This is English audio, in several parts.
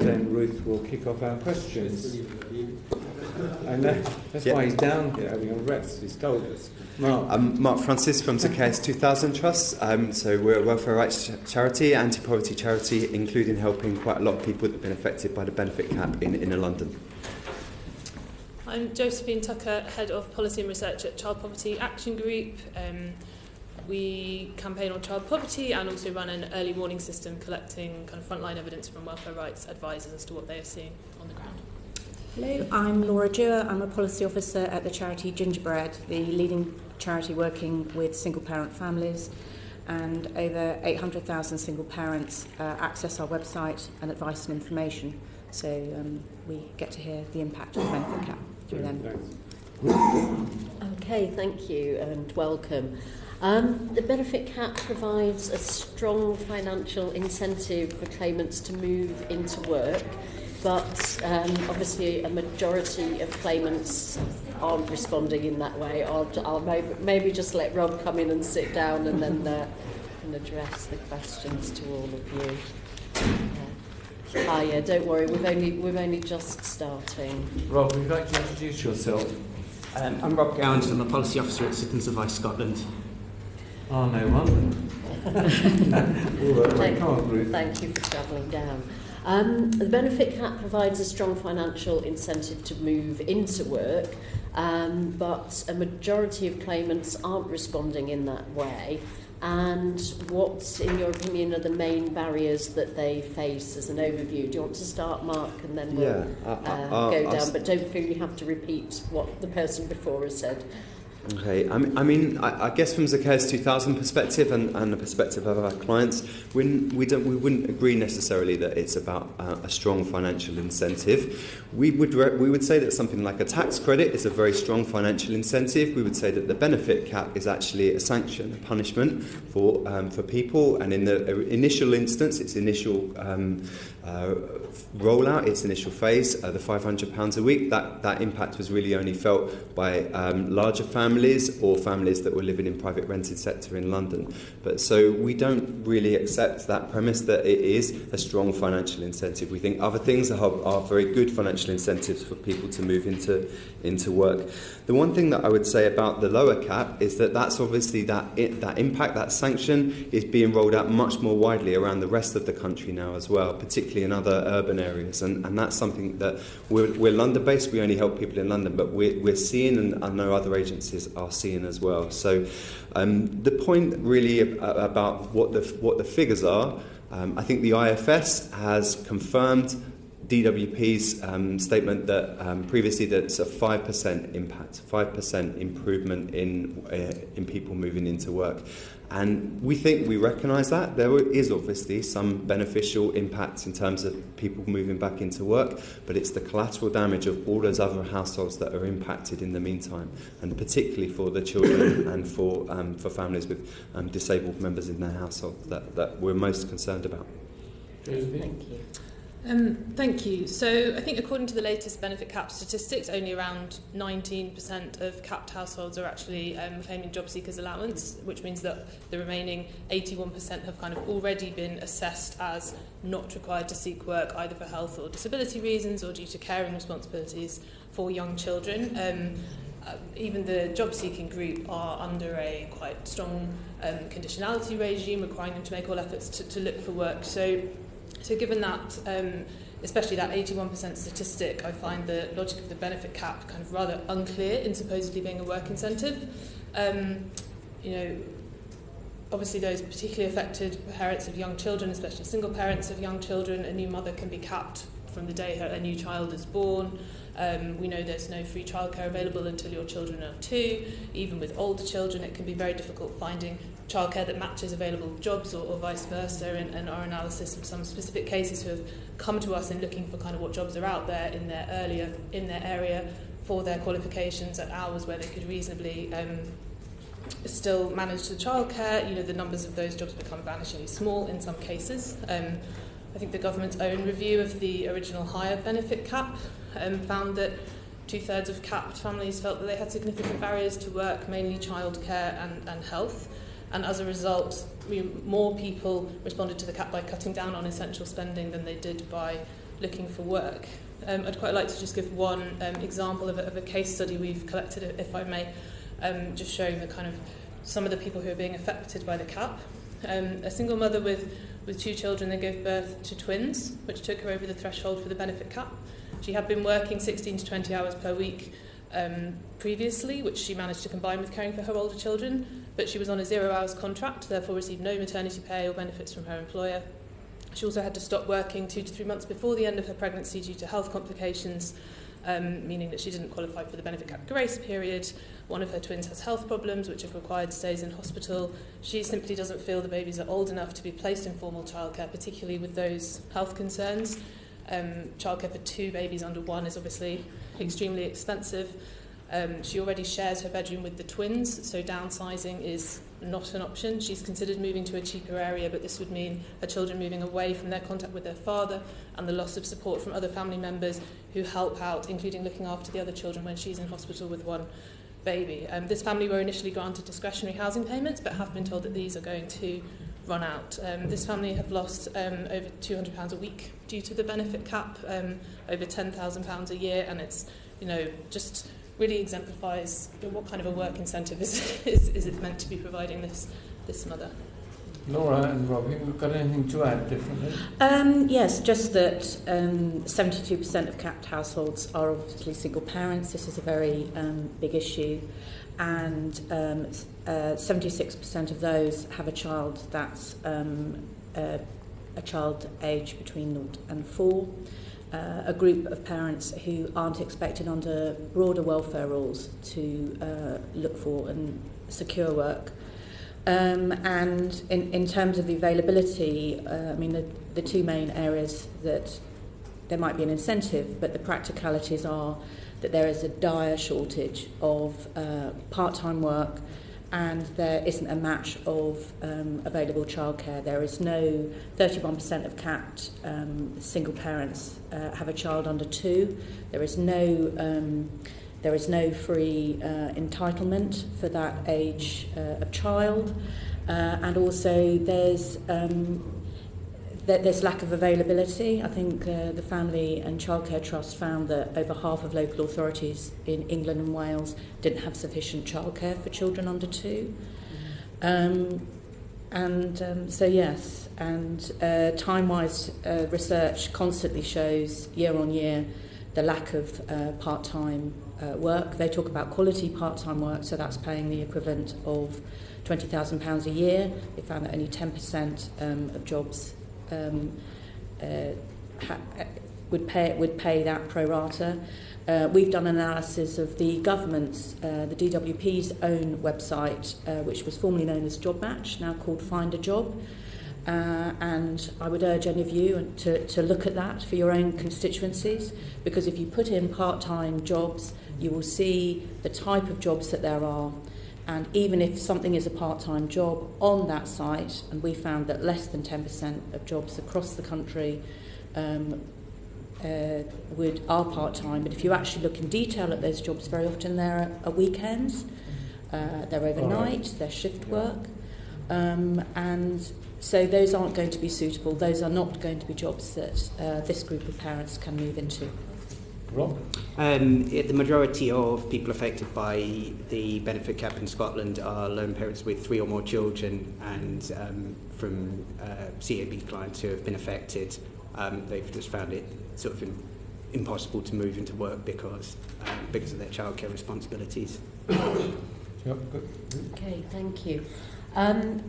then Ruth will kick off our questions. And that's why he's down here having a rest. He's told us. Mark. I'm Mark Francis from Zacchaeus 2000 Trust. So we're a welfare rights charity, anti-poverty charity, including helping quite a lot of people that have been affected by the benefit cap in inner London. I'm Josephine Tucker, Head of Policy and Research at Child Poverty Action Group. We campaign on child poverty and also run an early warning system collecting kind of frontline evidence from welfare rights advisors as to what they are seeing on the ground. Hello, I'm Laura Dewar. I'm a policy officer at the charity Gingerbread, the leading charity working with single parent families, and over 800,000 single parents access our website and advice and information. So we get to hear the impact of the benefit cap through them. Okay, thank you and welcome. The benefit cap provides a strong financial incentive for claimants to move into work, but obviously a majority of claimants aren't responding in that way. I'll maybe just let Rob come in and sit down and then can address the questions to all of you. Yeah, don't worry, we've only just starting. Rob, would you like to introduce yourself? I'm Rob Gowans. I'm a policy officer at Incentivise Scotland. Oh, no wonder. Thank you for travelling down. The benefit cap provides a strong financial incentive to move into work, but a majority of claimants aren't responding in that way. And what, in your opinion, are the main barriers that they face as an overview? Do you want to start, Mark, and then we'll go down? But don't feel you have to repeat what the person before has said. Okay, I guess from Zacchaeus 2000 perspective and the perspective of our clients, we wouldn't agree necessarily that it's about a strong financial incentive. We would say that something like a tax credit is a very strong financial incentive. We would say that the benefit cap is actually a sanction, a punishment for people. And in the initial instance, its initial rollout, its initial phase, the £500 a week, that impact was really only felt by larger families or families that were living in private rented sector in London. But so we don't really accept that premise that it is a strong financial incentive. We think other things are very good financial incentives for people to move into work. The one thing that I would say about the lower cap is that that's obviously that impact, that sanction is being rolled out much more widely around the rest of the country now as well, particularly in other urban areas. And that's something that we're London-based, we only help people in London, but we're seeing, and I know other agencies are seeing as well. So the point really about what the figures are, I think the IFS has confirmed DWP's statement that previously that it's a 5% impact, 5% improvement in people moving into work. And we recognise that there is obviously some beneficial impacts in terms of people moving back into work, but it's the collateral damage of all those other households that are impacted in the meantime, and particularly for the children and for families with disabled members in their household that we're most concerned about. Thank you. Thank you. So I think according to the latest benefit cap statistics, only around 19% of capped households are actually claiming job seekers allowance, which means that the remaining 81% have kind of already been assessed as not required to seek work either for health or disability reasons or due to caring responsibilities for young children. Even the job-seeking group are under a quite strong conditionality regime requiring them to make all efforts to look for work. So given that, especially that 81% statistic, I find the logic of the benefit cap kind of rather unclear in supposedly being a work incentive. Obviously those particularly affected parents of young children, especially single parents of young children, a new mother can be capped from the day a new child is born. We know there's no free childcare available until your children are 2. Even with older children, it can be very difficult finding childcare that matches available jobs or vice versa. And our analysis of some specific cases who have come to us in looking for kind of what jobs are out there in their area for their qualifications at hours where they could reasonably still manage the childcare. The numbers of those jobs become vanishingly small in some cases. I think the government's own review of the original higher benefit cap found that 2/3 of capped families felt that they had significant barriers to work, mainly childcare and health. And as a result, more people responded to the cap by cutting down on essential spending than they did by looking for work. I'd quite like to just give one example of a case study we've collected, if I may, just showing the kind of some of the people who are being affected by the cap. A single mother with 2 children, they gave birth to twins, which took her over the threshold for the benefit cap. She had been working 16 to 20 hours per week previously, which she managed to combine with caring for her older children, but she was on a 0 hours contract, therefore received no maternity pay or benefits from her employer. She also had to stop working 2 to 3 months before the end of her pregnancy due to health complications, meaning that she didn't qualify for the benefit cap grace period. One of her twins has health problems, which have required stays in hospital. She simply doesn't feel the babies are old enough to be placed in formal childcare, particularly with those health concerns. Childcare for 2 babies under 1 is obviously extremely expensive. She already shares her bedroom with the twins, so downsizing is not an option. She's considered moving to a cheaper area, but this would mean her children moving away from their contact with their father and the loss of support from other family members who help out, including looking after the other children when she's in hospital with 1 baby. This family were initially granted discretionary housing payments, but have been told that these are going to run out. This family have lost over £200 a week due to the benefit cap, over £10,000 a year, and it's, just really exemplifies what kind of a work incentive is it meant to be providing this mother. Laura and Rob, have you got anything to add differently? Yes, just that 72% of capped households are obviously single parents. This is a very big issue, and 76% of those have a child that's a child aged between 0 and 4. A group of parents who aren't expected under broader welfare rules to look for and secure work. And in terms of the availability, the 2 main areas that there might be an incentive, but the practicalities are that there is a dire shortage of part-time work, and there isn't a match of available childcare. There is no 31% of capped single parents have a child under 2. There is no free entitlement for that age of child, and also there's lack of availability. I think the Family and Childcare Trust found that over half of local authorities in England and Wales didn't have sufficient childcare for children under 2. Time-wise research constantly shows year on year the lack of part-time work. They talk about quality part-time work, so that's paying the equivalent of £20,000 a year. They found that only 10% of jobs would pay that pro rata. We've done analysis of the government's, the DWP's own website, which was formerly known as Job Match, now called Find a Job. And I would urge any of you to look at that for your own constituencies, because if you put in part-time jobs, you will see the type of jobs that there are. And even if something is a part-time job on that site, and we found that less than 10% of jobs across the country are part-time, but if you actually look in detail at those jobs, very often they're weekends, they're overnight, they're shift work, and so those aren't going to be suitable. Those are not going to be jobs that this group of parents can move into. Rob? The majority of people affected by the benefit cap in Scotland are lone parents with 3 or more children, and from CAB clients who have been affected, they've just found it sort of impossible to move into work because of their childcare responsibilities. Okay, thank you. And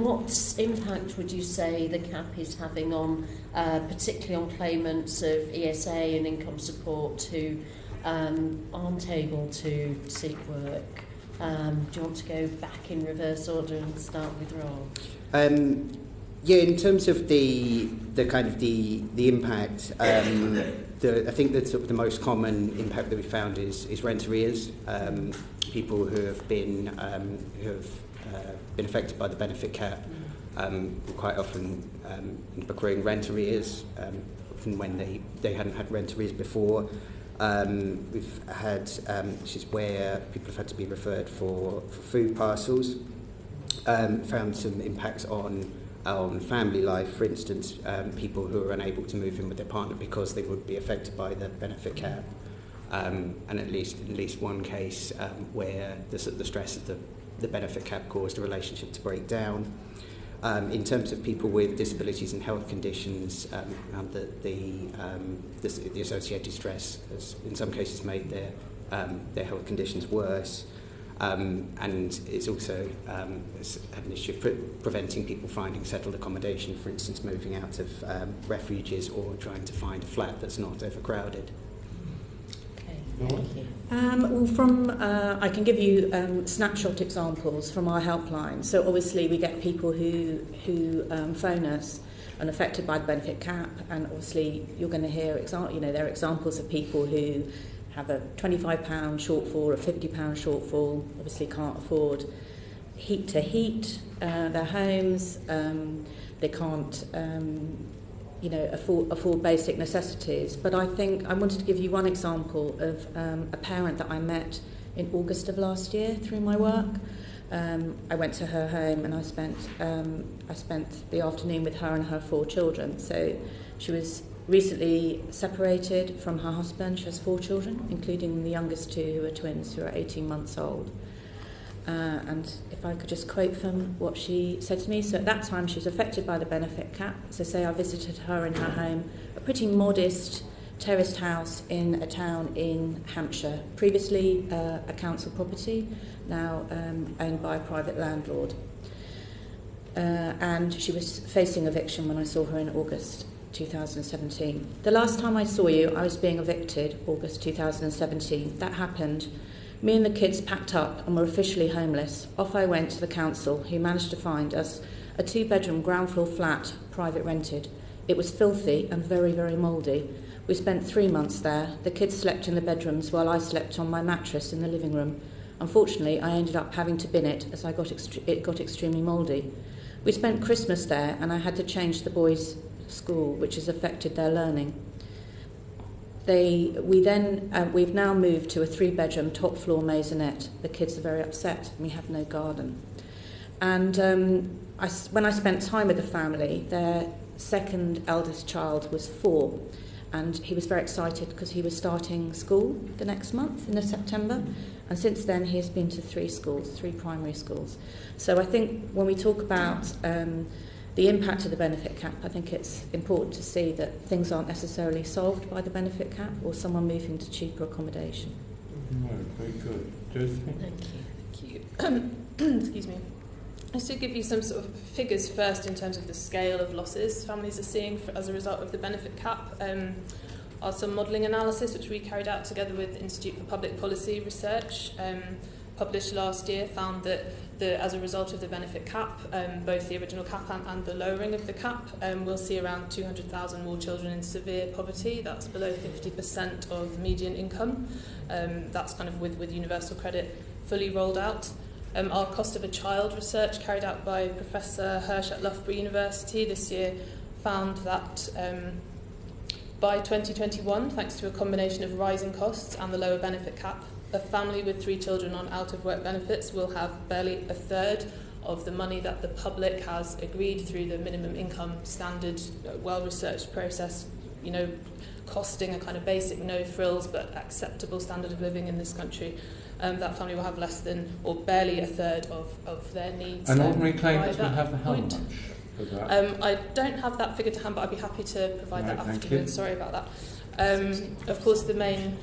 what impact would you say the cap is having on, particularly on claimants of ESA and income support who aren't able to seek work? Do you want to go back in reverse order and start with Rob? Yeah, in terms of the kind of the impact, I think that sort of the most common impact that we found is rent arrears. People who have been affected by the benefit cap quite often accruing rent arrears, often when they hadn't had rent arrears before. We've had issues where people have had to be referred for food parcels. Found some impacts on on family life, for instance, people who are unable to move in with their partner because they would be affected by the benefit cap, and at least one case where the stress of the benefit cap caused a relationship to break down. In terms of people with disabilities and health conditions, the associated stress has in some cases made their health conditions worse. And it's also it's an issue of preventing people finding settled accommodation, for instance, moving out of refuges or trying to find a flat that's not overcrowded. Okay, thank you. I can give you snapshot examples from our helpline. So obviously we get people who phone us and affected by the benefit cap, and obviously you're going to hear there are examples of people who have a £25 shortfall, a £50 shortfall, obviously can't afford heat their homes, they can't afford basic necessities. But I think I wanted to give you one example of a parent that I met in August of last year through my work. I went to her home and I spent the afternoon with her and her 4 children. So she was recently separated from her husband. She has 4 children, including the youngest 2 who are twins, who are 18 months old. And if I could just quote from what she said to me. So at that time she was affected by the benefit cap. So say I visited her in her home, a pretty modest terraced house in a town in Hampshire, previously a council property, now owned by a private landlord. And she was facing eviction when I saw her in August 2017. The last time I saw you, I was being evicted, August 2017. That happened. Me and the kids packed up and were officially homeless. Off I went to the council, who managed to find us a 2-bedroom ground floor flat, private rented. It was filthy and very, very mouldy. We spent 3 months there. The kids slept in the bedrooms while I slept on my mattress in the living room. Unfortunately, I ended up having to bin it as it got extremely mouldy. We spent Christmas there and I had to change the boys' school, which has affected their learning. We've now moved to a 3-bedroom top floor maisonette. The kids are very upset. We have no garden. And when I spent time with the family, their second eldest child was 4, and he was very excited because he was starting school the next month in September. And since then he has been to 3 primary schools. So I think when we talk about the impact of the benefit cap, I think it's important to see that things aren't necessarily solved by the benefit cap or someone moving to cheaper accommodation. No, very good. Josephine? Thank you. Excuse me. Just to give you some sort of figures first in terms of the scale of losses families are seeing as a result of the benefit cap, are some modelling analysis which we carried out together with the Institute for Public Policy Research, published last year, found that as a result of the benefit cap, both the original cap and the lowering of the cap, we'll see around 200,000 more children in severe poverty. That's below 50% of median income. That's kind of with universal credit fully rolled out. Our cost of a child research carried out by Professor Hirsch at Loughborough University this year found that by 2021, thanks to a combination of rising costs and the lower benefit cap, a family with 3 children on out-of-work benefits will have barely a third of the money that the public has agreed through the minimum income standard, well-researched process, costing a kind of basic, no frills, but acceptable standard of living in this country. That family will have less than or barely a third of their needs. And ordinary claimants will have how point. much of that? I don't have that figure to hand, but I'd be happy to provide that afterwards. Sorry about that. Of course, the main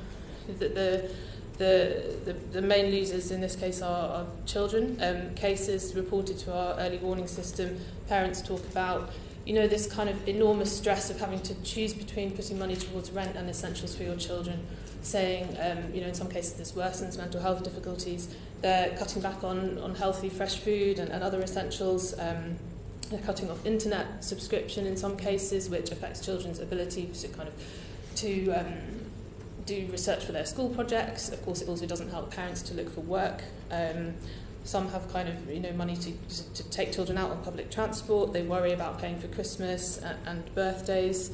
losers in this case are children. Cases reported to our early warning system, parents talk about this kind of enormous stress of having to choose between putting money towards rent and essentials for your children, saying, in some cases this worsens mental health difficulties. They're cutting back on healthy, fresh food and other essentials. They're cutting off internet subscription in some cases, which affects children's ability to do research for their school projects. Of course, it also doesn't help parents to look for work. Some have money to take children out on public transport. They worry about paying for Christmas and birthdays.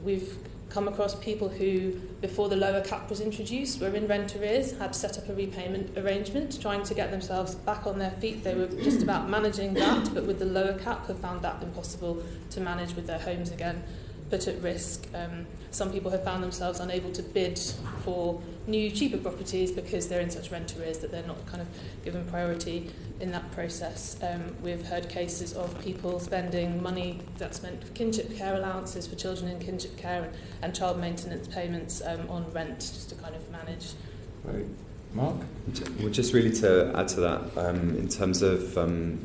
We've come across people who, before the lower cap was introduced, were in rent arrears, had set up a repayment arrangement, trying to get themselves back on their feet. They were just about managing that, but with the lower cap have found that impossible to manage with their homes again, put at risk. Some people have found themselves unable to bid for new, cheaper properties because they're in such rent arrears that they're not kind of given priority in that process. We've heard cases of people spending money that's meant for kinship care allowances for children in kinship care and child maintenance payments on rent, just to kind of manage. Right. Mark? Well, just really to add to that, in terms of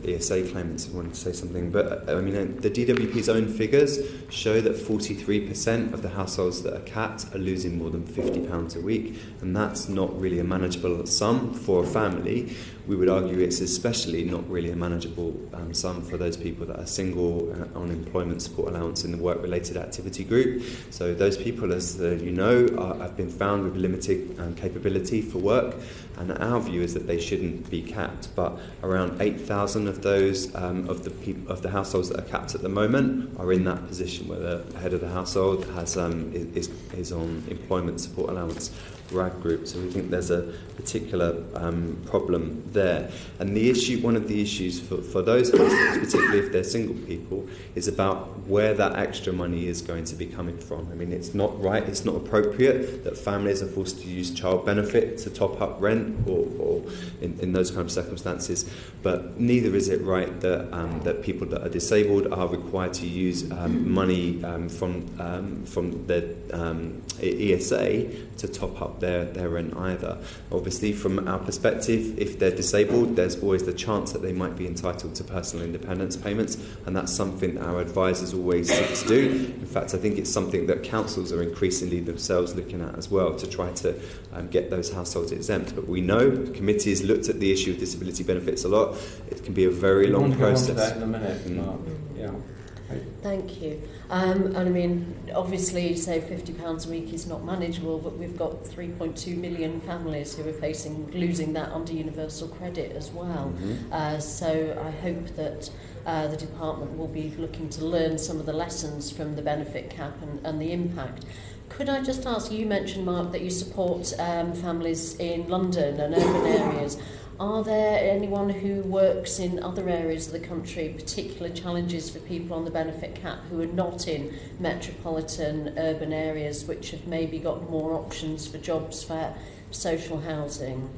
ESA claimants, I wanted to say something, but I mean, the DWP's own figures show that 43% of the households that are capped are losing more than £50 a week, and that's not really a manageable sum for a family. We would argue it's especially not really a manageable sum for those people that are single on employment support allowance in the work-related activity group. So those people, as you know, have been found with limited capability for work, and our view is that they shouldn't be capped. But around 8,000 of those of the households that are capped at the moment are in that position where the head of the household has is on employment support allowance RAG group. So we think there's a particular problem there. And the issue, one of the issues for those households, particularly if they're single people, is about where that extra money is going to be coming from. I mean, it's not right, it's not appropriate that families are forced to use child benefit to top up rent or in those kind of circumstances, but neither is it right that people that are disabled are required to use money from the ESA to top up their rent either. Obviously, from our perspective, if they're disabled, there's always the chance that they might be entitled to personal independence payments, and that's something our advisors always seek to do. In fact, I think it's something that councils are increasingly themselves looking at as well, to try to get those households exempt. But we know the committee has looked at the issue of disability benefits a lot. It can be a very long process. We'll go on to that in a minute, Mark. Yeah. Thank you. And I mean, obviously, say £50 a week is not manageable, but we've got 3.2 million families who are losing that under universal credit as well. Mm-hmm. So I hope that the department will be looking to learn some of the lessons from the benefit cap and the impact. Could I just ask, you mentioned, Mark, that you support families in London and urban areas. Are there anyone who works in other areas of the country, particular challenges for people on the benefit cap who are not in metropolitan urban areas, which have maybe got more options for jobs, for social housing?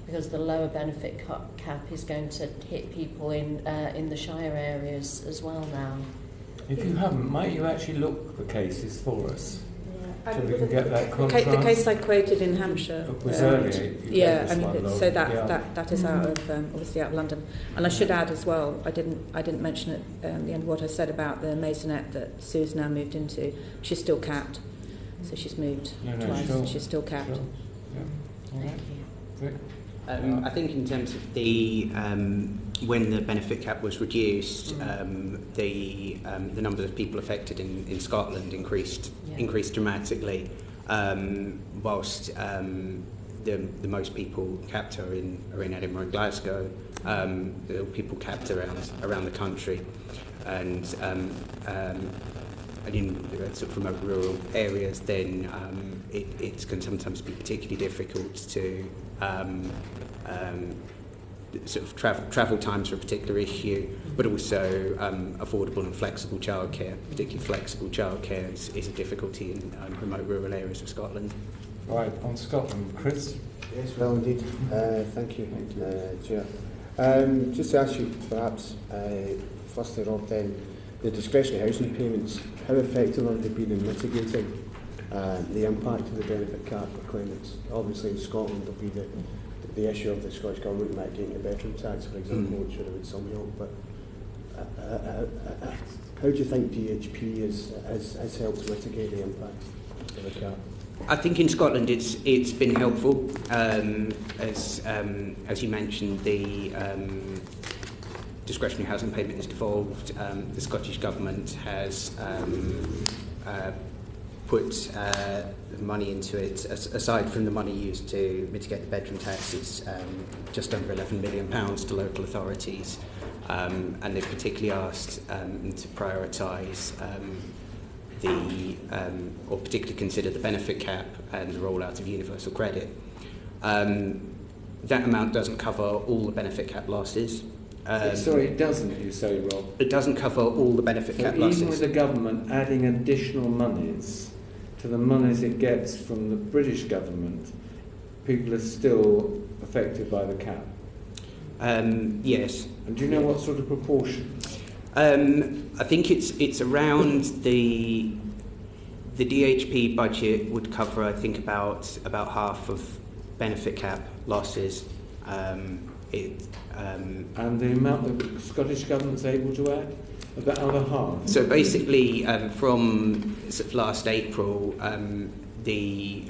Because the lower benefit cap is going to hit people in the shire areas as well now. If you haven't, might you actually look for cases for us? So we can get that contrast. The case I quoted in Hampshire. Was earlier. Yeah, I mean, so that is out of obviously out of London. And I should add as well, I didn't mention at the end of what I said about the maisonette that Sue's now moved into. She's still capped, so she's moved twice. Sure. She's still capped. Sure. Yeah. All right. Rick? I think in terms of the when the benefit cap was reduced, the number of people affected in Scotland increased dramatically, whilst the most people capped are in Edinburgh and Glasgow. There are people capped around the country, and in sort of remote rural areas, then it can sometimes be particularly difficult to sort of travel times are a particular issue, but also affordable and flexible childcare, particularly flexible childcare, is a difficulty in remote rural areas of Scotland. Right, on Scotland, Chris? Yes, well indeed. Thank you, Chair. Just to ask you, perhaps, firstly, Rob, then, the discretionary housing payments, how effective have they been in mitigating the impact of the benefit cap for claimants? Obviously, in Scotland, there'll be the issue of the Scottish Government mitigating the bedroom tax, for example, which would have been some help. But how do you think DHP has helped mitigate the impact of the cap? I think in Scotland it's been helpful. As you mentioned, the discretionary housing payment is devolved. The Scottish Government has put money into it, aside from the money used to mitigate the bedroom taxes, just under £11 million to local authorities, and they've particularly asked to prioritise or particularly consider the benefit cap and the rollout of universal credit. That amount doesn't cover all the benefit cap losses. Sorry, it doesn't, you say, Rob? It doesn't cover all the benefit cap losses. Even with the government adding additional monies to the monies it gets from the British government, people are still affected by the cap? Yes. And do you know what sort of proportions? I think it's around the DHP budget would cover, I think, about half of benefit cap losses. And the amount the Scottish Government's able to add? About other half? So basically, from sort of last April, the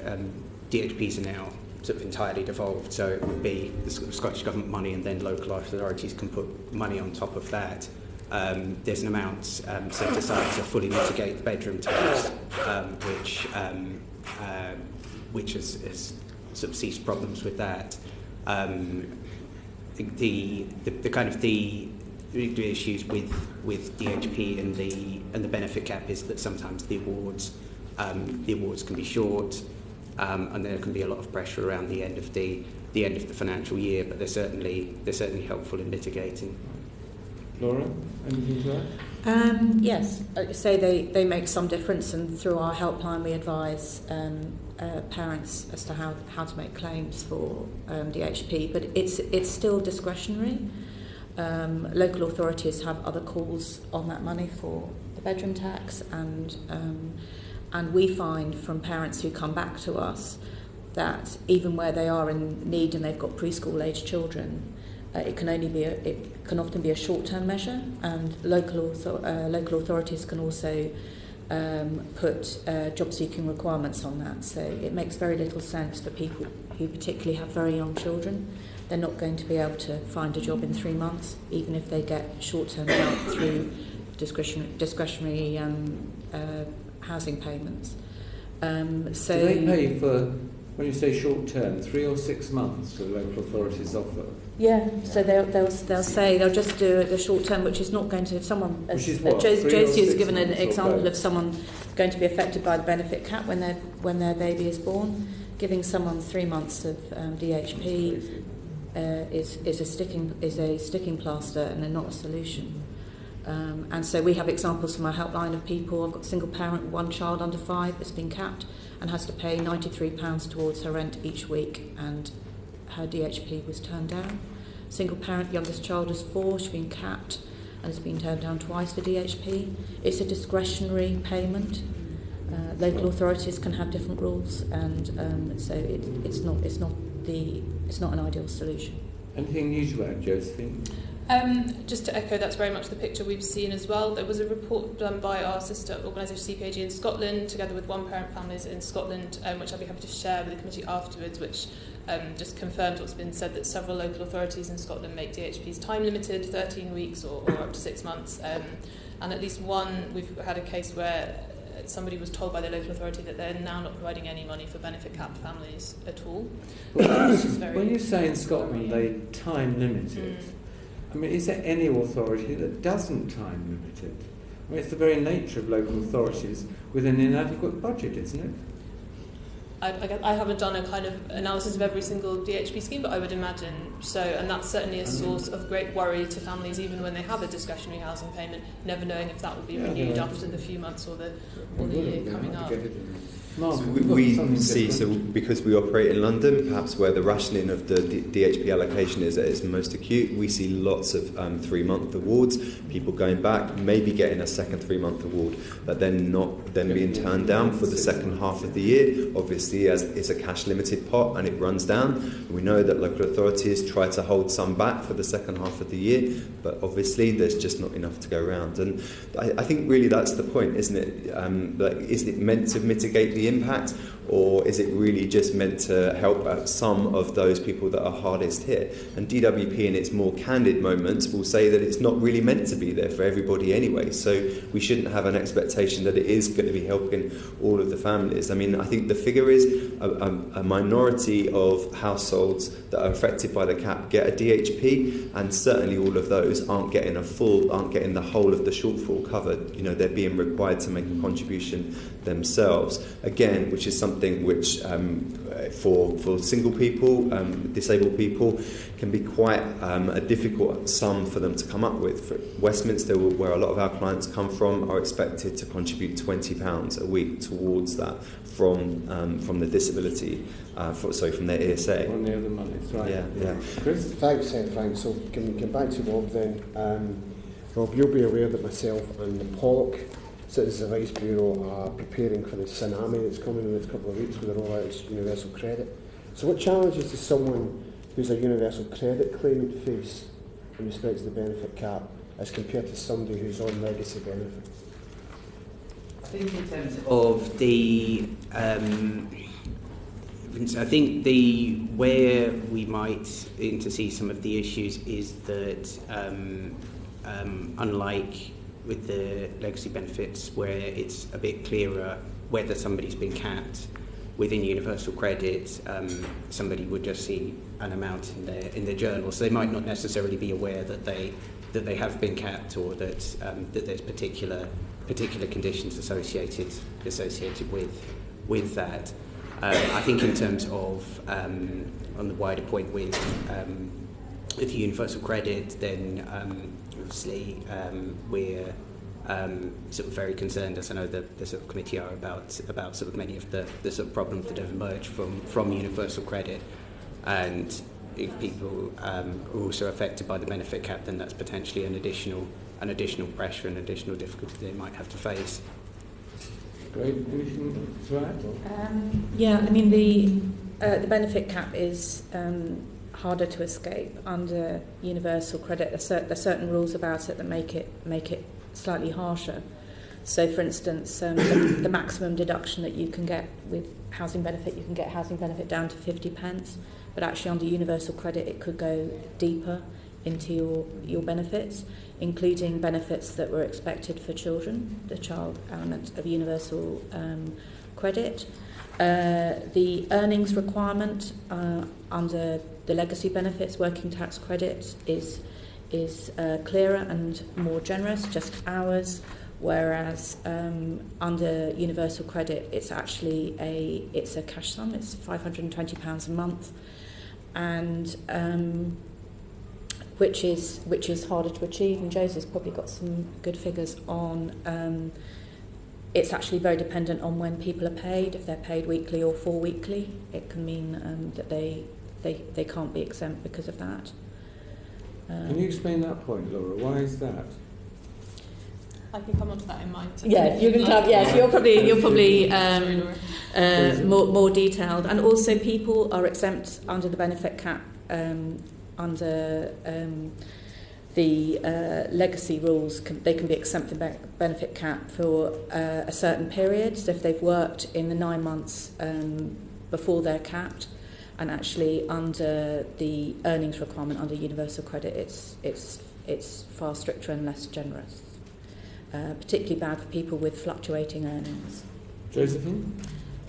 DHPs are now sort of entirely devolved. So it would be the Scottish Government money, and then local authorities can put money on top of that. There's an amount set aside to fully mitigate the bedroom tax, which has sort of ceased problems with that. The kind of the issues with DHP and the benefit cap is that sometimes the awards can be short, and there can be a lot of pressure around the end of the financial year. But they're certainly helpful in mitigating. Laura, anything to add? Yes, say they make some difference, and through our helpline we advise parents as to how to make claims for DHP, but it's still discretionary. Local authorities have other calls on that money for the bedroom tax, and we find from parents who come back to us that even where they are in need and they've got preschool age children, it can often be a short-term measure, and local authorities can also put job-seeking requirements on that. So it makes very little sense for people who particularly have very young children. They're not going to be able to find a job in 3 months, even if they get short-term help through discretionary housing payments. So do they pay for, when you say short-term, 3 or 6 months the local authorities offer? Yeah, so they'll say they'll just do the short term, which is not going to, if someone, as Josie has given an example of someone going to be affected by the benefit cap when their baby is born, giving someone 3 months of DHP is a sticking plaster and not a solution. And so we have examples from our helpline of people. I've got a single parent, one child under 5 that's been capped and has to pay £93 towards her rent each week, and her DHP was turned down. Single parent, youngest child is 4, she's been capped and has been turned down twice for DHP. It's a discretionary payment. Local authorities can have different rules, and so it's not an ideal solution. Anything new to add, Josephine? Just to echo, that's very much the picture we've seen as well. There was a report done by our sister organisation CPAG in Scotland, together with one-parent families in Scotland, which I'll be happy to share with the committee afterwards, which just confirmed what's been said, that several local authorities in Scotland make DHPs time-limited, 13 weeks or up to 6 months. And at least one, we've had a case where somebody was told by the local authority that they're now not providing any money for benefit capped families at all. When you say in Scotland they time-limited, I mean, is there any authority that doesn't time limit it? I mean, it's the very nature of local authorities with an inadequate budget, isn't it? I haven't done a kind of analysis of every single DHP scheme, but I would imagine so, and that's certainly a source of great worry to families, even when they have a discretionary housing payment, never knowing if that will be renewed after the few months or the year coming up. So we see, so because we operate in London, perhaps where the rationing of the DHP allocation is at its most acute, we see lots of 3-month awards, people going back, maybe getting a second 3-month award, but then being turned down for the second half of the year. Obviously, as it's a cash limited pot and it runs down, we know that local authorities try to hold some back for the second half of the year, but obviously there's just not enough to go around. And I think really that's the point, isn't it? Isn't it meant to mitigate the the impact, or is it really just meant to help some of those people that are hardest hit? And DWP, in its more candid moments, will say that it's not really meant to be there for everybody anyway, so we shouldn't have an expectation that it is going to be helping all of the families. I mean, I think the figure is a minority of households that are affected by the cap get a DHP, and certainly all of those aren't getting the whole of the shortfall covered. You know, they're being required to make a contribution themselves, again, which is something which for single people, disabled people, can be quite a difficult sum for them to come up with. For Westminster, where a lot of our clients come from, are expected to contribute £20 a week towards that from the disability, from their ESA. On the other money, right. Yeah. Chris? Thanks, Frank. So can we come back to Rob then? Rob, you'll be aware that myself and the Pollock Citizens Advice Bureau are preparing for the tsunami that's coming in the next couple of weeks with the rollout of universal credit. So what challenges does someone who's a universal credit claimant face in respect to the benefit cap as compared to somebody who's on legacy benefit? I think in terms of the, I think where we might see some of the issues is that unlike with the legacy benefits, where it's a bit clearer whether somebody's been capped, within universal credit, somebody would just see an amount in their journal, so they might not necessarily be aware that they have been capped, or that there's particular conditions associated with that. I think in terms of on the wider point with universal credit, then obviously we're sort of very concerned, as I know the sort of committee are, about sort of many of the sort of problems that have emerged from universal credit, and if people are also affected by the benefit cap, then that's potentially an additional pressure and additional difficulty they might have to face. Great. Anything to add? Yeah, I mean the benefit cap is harder to escape under universal credit. There's certain rules about it that make it slightly harsher. So, for instance, the maximum deduction that you can get with housing benefit, you can get housing benefit down to 50p, but actually under universal credit it could go deeper into your benefits, including benefits that were expected for children, the child element of universal credit. The earnings requirement under the legacy benefits, working tax credit, is clearer and more generous, just hours, whereas under universal credit it's actually a cash sum. It's £520 a month, and which is harder to achieve. And Josie's probably got some good figures on. It's actually very dependent on when people are paid. If they're paid weekly or fortweekly, it can mean that they can't be exempt because of that. Can you explain that point, Laura? Why is that? I can come on to that in my time. Yeah, you can come. Yes, you're probably more detailed. And also, people are exempt under the benefit cap under the legacy rules. They can be exempt from the benefit cap for a certain period. So if they've worked in the 9 months before they're capped, and actually under the earnings requirement under universal credit, it's far stricter and less generous. Particularly bad for people with fluctuating earnings. Josephine?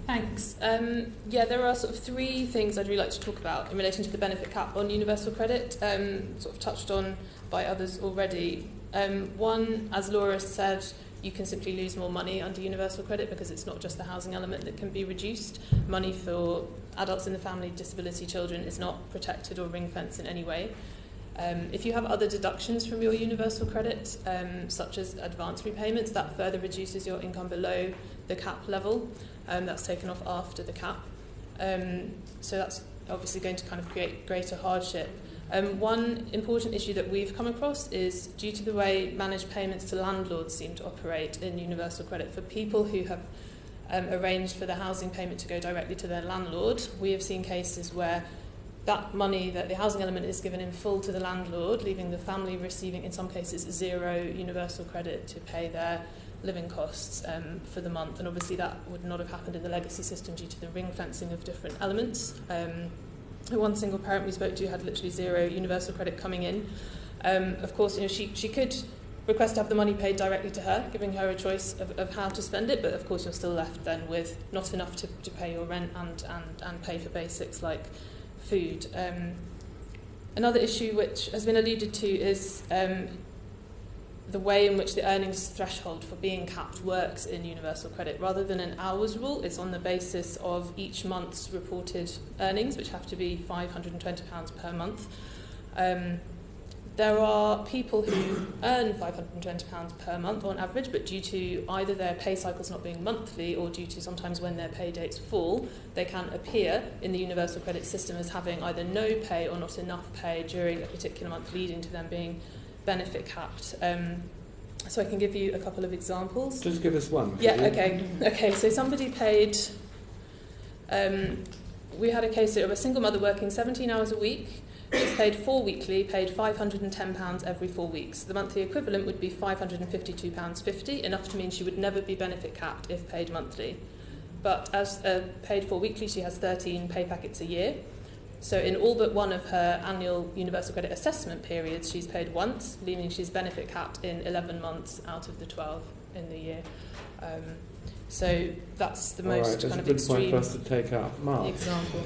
Thanks. There are sort of three things I'd really like to talk about in relation to the benefit cap on universal credit, sort of touched on by others already. One, as Laura said, you can simply lose more money under universal credit because it's not just the housing element that can be reduced. Money for adults in the family, disability children is not protected or ring-fenced in any way. If you have other deductions from your universal credit, such as advance repayments, that further reduces your income below the cap level. That's taken off after the cap. So that's obviously going to kind of create greater hardship. One important issue that we've come across is due to the way managed payments to landlords seem to operate in universal credit. For people who have arranged for the housing payment to go directly to their landlord, we have seen cases where that money, that the housing element, is given in full to the landlord, leaving the family receiving, in some cases, zero universal credit to pay their living costs for the month, and obviously that would not have happened in the legacy system due to the ring fencing of different elements. One single parent we spoke to had literally zero universal credit coming in. Of course, she could request to have the money paid directly to her, giving her a choice of how to spend it, but of course you're still left then with not enough to pay your rent and pay for basics like food. Another issue which has been alluded to is the way in which the earnings threshold for being capped works in universal credit. Rather than an hours rule, it's on the basis of each month's reported earnings, which have to be £520 per month. There are people who earn £520 per month on average, but due to either their pay cycles not being monthly or due to sometimes when their pay dates fall, they can appear in the universal credit system as having either no pay or not enough pay during a particular month, leading to them being benefit capped. So I can give you a couple of examples. Just give us one. Yeah, okay. So somebody paid... we had a case of a single mother working 17 hours a week. She's paid 4 weekly, paid £510 every 4 weeks. The monthly equivalent would be £552.50, enough to mean she would never be benefit capped if paid monthly. But as paid 4 weekly, she has 13 pay packets a year. So in all but one of her annual universal credit assessment periods, she's paid once, meaning she's benefit capped in 11 months out of the 12 in the year. So that's the most kind of extreme point for us to take up. Mark. Example.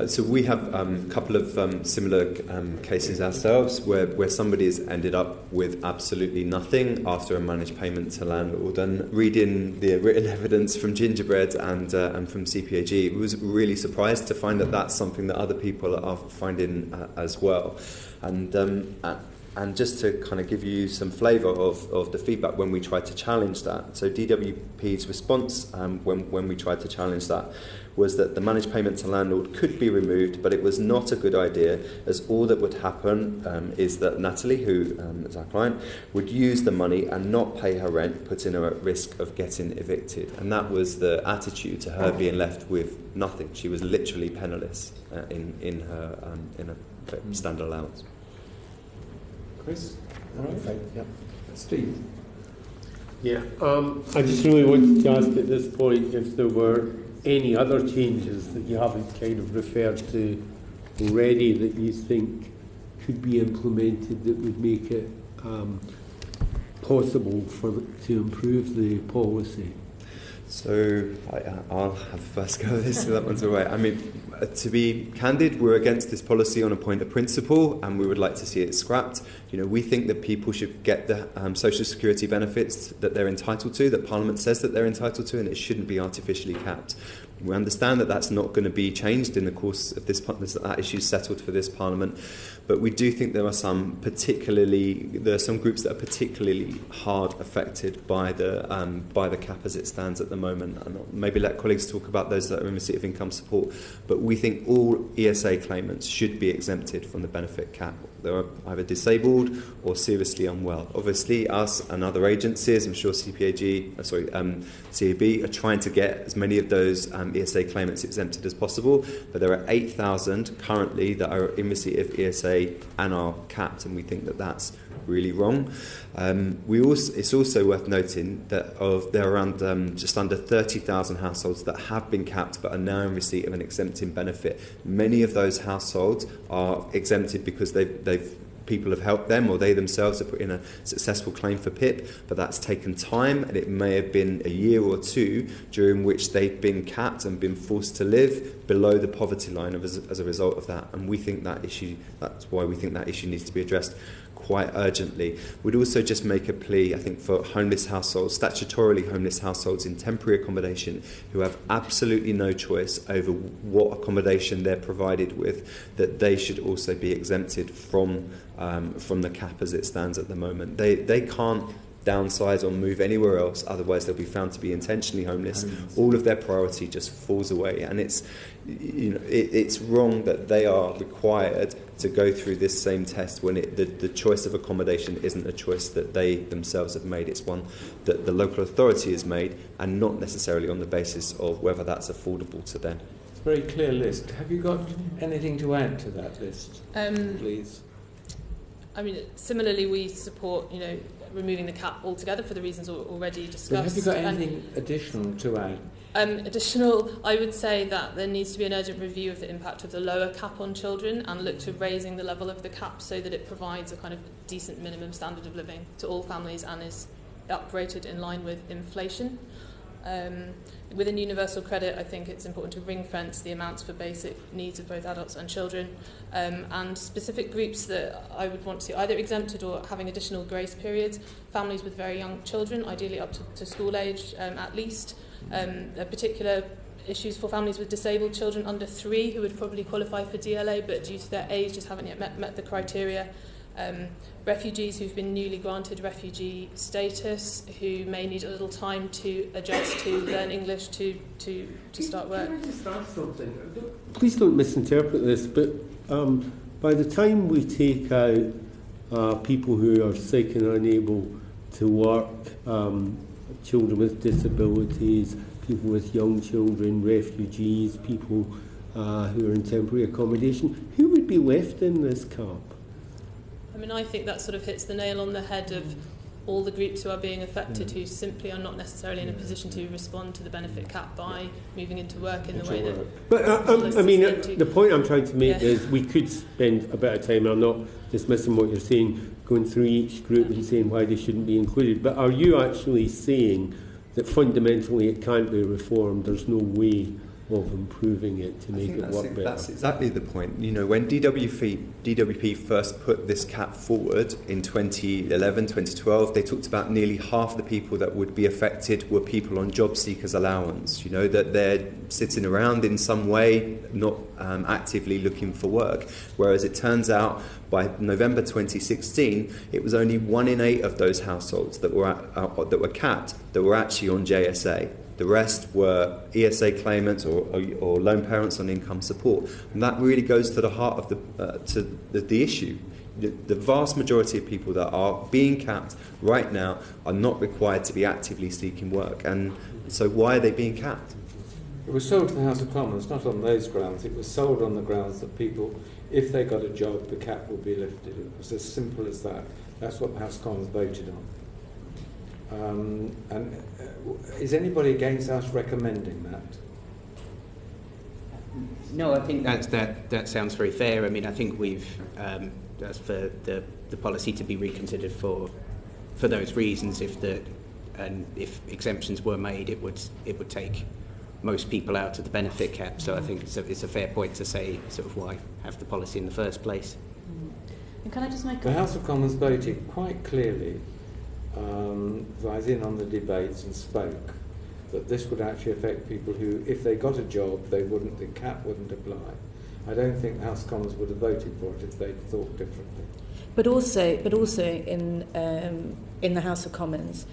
So we have a couple of similar cases ourselves where somebody has ended up with absolutely nothing after a managed payment to landlord. And reading the written evidence from Gingerbread and from CPAG, was really surprised to find that that's something that other people are finding as well. And just to kind of give you some flavour of the feedback when we tried to challenge that. So DWP's response when we tried to challenge that was that the managed payment to landlord could be removed, but it was not a good idea, as all that would happen is that Natalie, who is our client, would use the money and not pay her rent, putting her at risk of getting evicted. And that was the attitude to her being left with nothing. She was literally penniless in her standard allowance. Chris? All right. Fine, yep. Steve? Yeah, I just really wanted to ask at this point if there were any other changes that you haven't kind of referred to already that you think could be implemented that would make it possible to improve the policy. So I'll have first go at this, so that one's all right. I mean, to be candid, we're against this policy on a point of principle, and we would like to see it scrapped. We think that people should get the social security benefits that they're entitled to, that Parliament says that they're entitled to, and it shouldn't be artificially capped. We understand that that's not going to be changed in the course of this, that issue settled for this Parliament, but we do think there are some groups that are particularly hard affected by the cap as it stands at the moment. And maybe let colleagues talk about those that are in receipt of income support, but we think all ESA claimants should be exempted from the benefit cap. They're either disabled or seriously unwell. Obviously, us and other agencies, I'm sure CAB, are trying to get as many of those ESA claimants exempted as possible, but there are 8,000 currently that are in receipt of ESA and are capped, and we think that that's really wrong. It's also worth noting that there are around just under 30,000 households that have been capped but are now in receipt of an exempting benefit. Many of those households are exempted because people have helped them, or they themselves have put in a successful claim for PIP, but that's taken time, and it may have been a year or two during which they've been capped and been forced to live below the poverty line as a result of that. And we think that's why we think that issue needs to be addressed quite urgently. We'd also just make a plea, I think, for homeless households, statutorily homeless households in temporary accommodation who have absolutely no choice over what accommodation they're provided with, that they should also be exempted from the cap as it stands at the moment. They can't downsize or move anywhere else, otherwise they'll be found to be intentionally homeless. All of their priority just falls away, and it's wrong that they are required to go through this same test when the choice of accommodation isn't a choice that they themselves have made. It's one that the local authority has made, and not necessarily on the basis of whether that's affordable to them. It's a very clear list. Have you got anything to add to that list, please? I mean, similarly, we support, removing the cap altogether for the reasons already discussed. But have you got anything additional to add? I would say that there needs to be an urgent review of the impact of the lower cap on children and look to raising the level of the cap so that it provides a kind of decent minimum standard of living to all families and is uprated in line with inflation. Within universal credit, I think it's important to ring-fence the amounts for basic needs of both adults and children, and specific groups that I would want to see either exempted or having additional grace periods. Families with very young children, ideally up to school age at least. Particular issues for families with disabled children under 3 who would probably qualify for DLA but due to their age just haven't yet met the criteria. Refugees who've been newly granted refugee status who may need a little time to adjust to learn English to start work. Can I just ask something? Please don't misinterpret this, but by the time we take out people who are sick and unable to work, children with disabilities, people with young children, refugees, people who are in temporary accommodation, who would be left in this camp? I mean, I think that sort of hits the nail on the head of all the groups who are being affected who simply are not necessarily in a position to respond to the benefit cap by moving into work in the way that... But I mean, the point I'm trying to make is we could spend a bit of time, I'm not dismissing what you're saying, going through each group and saying why they shouldn't be included, but are you actually saying that fundamentally it can't be reformed, there's no way of improving it to make it work better? That's exactly the point. You know, when DWP first put this cap forward in 2011, 2012, they talked about nearly half the people that would be affected were people on job seekers allowance, you know, that they're sitting around in some way, not actively looking for work. Whereas it turns out by November 2016, it was only 1 in 8 of those households that were capped that were actually on JSA. The rest were ESA claimants or lone parents on income support. And that really goes to the heart of the issue. The vast majority of people that are being capped right now are not required to be actively seeking work. And so why are they being capped? It was sold to the House of Commons, not on those grounds. It was sold on the grounds that people, if they got a job, the cap would be lifted. It was as simple as that. That's what the House of Commons voted on. Is anybody against us recommending that? No, I think that sounds very fair. I mean, I think we've asked for the policy to be reconsidered for those reasons. If exemptions were made, it would take most people out of the benefit cap. So I think it's a fair point to say sort of why have the policy in the first place. And can I just make the House of Commons voted quite clearly. I was in on the debates and spoke that this would actually affect people who, if they got a job, the cap wouldn't apply. I don't think the House of Commons would have voted for it if they'd thought differently. But also in the House of Commons,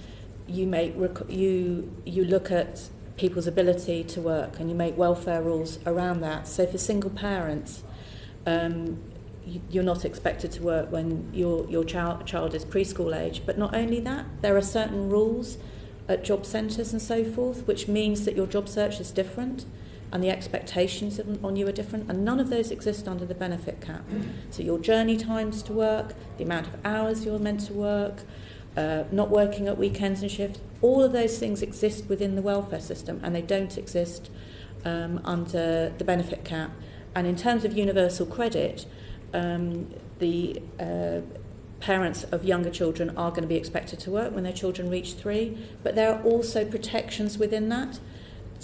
you look at people's ability to work and you make welfare rules around that. So for single parents, you're not expected to work when your child is preschool age. But not only that, there are certain rules at job centres and so forth, which means that your job search is different and the expectations on you are different, and none of those exist under the benefit cap. So your journey times to work, the amount of hours you're meant to work, not working at weekends and shifts, all of those things exist within the welfare system and they don't exist under the benefit cap. And in terms of universal credit, the parents of younger children are going to be expected to work when their children reach 3, but there are also protections within that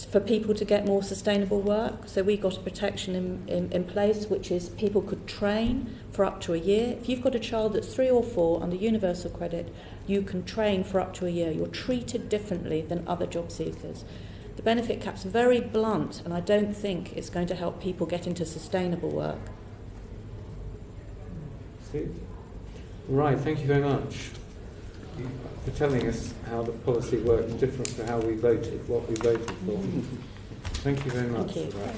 for people to get more sustainable work. So we got a protection in place, which is people could train for up to a year. If you've got a child that's 3 or 4 under universal credit, you can train for up to a year. You're treated differently than other job seekers. The benefit cap's very blunt, and I don't think it's going to help people get into sustainable work. Right, thank you very much for telling us how the policy works different to how we voted, what we voted for. Thank you very much for that.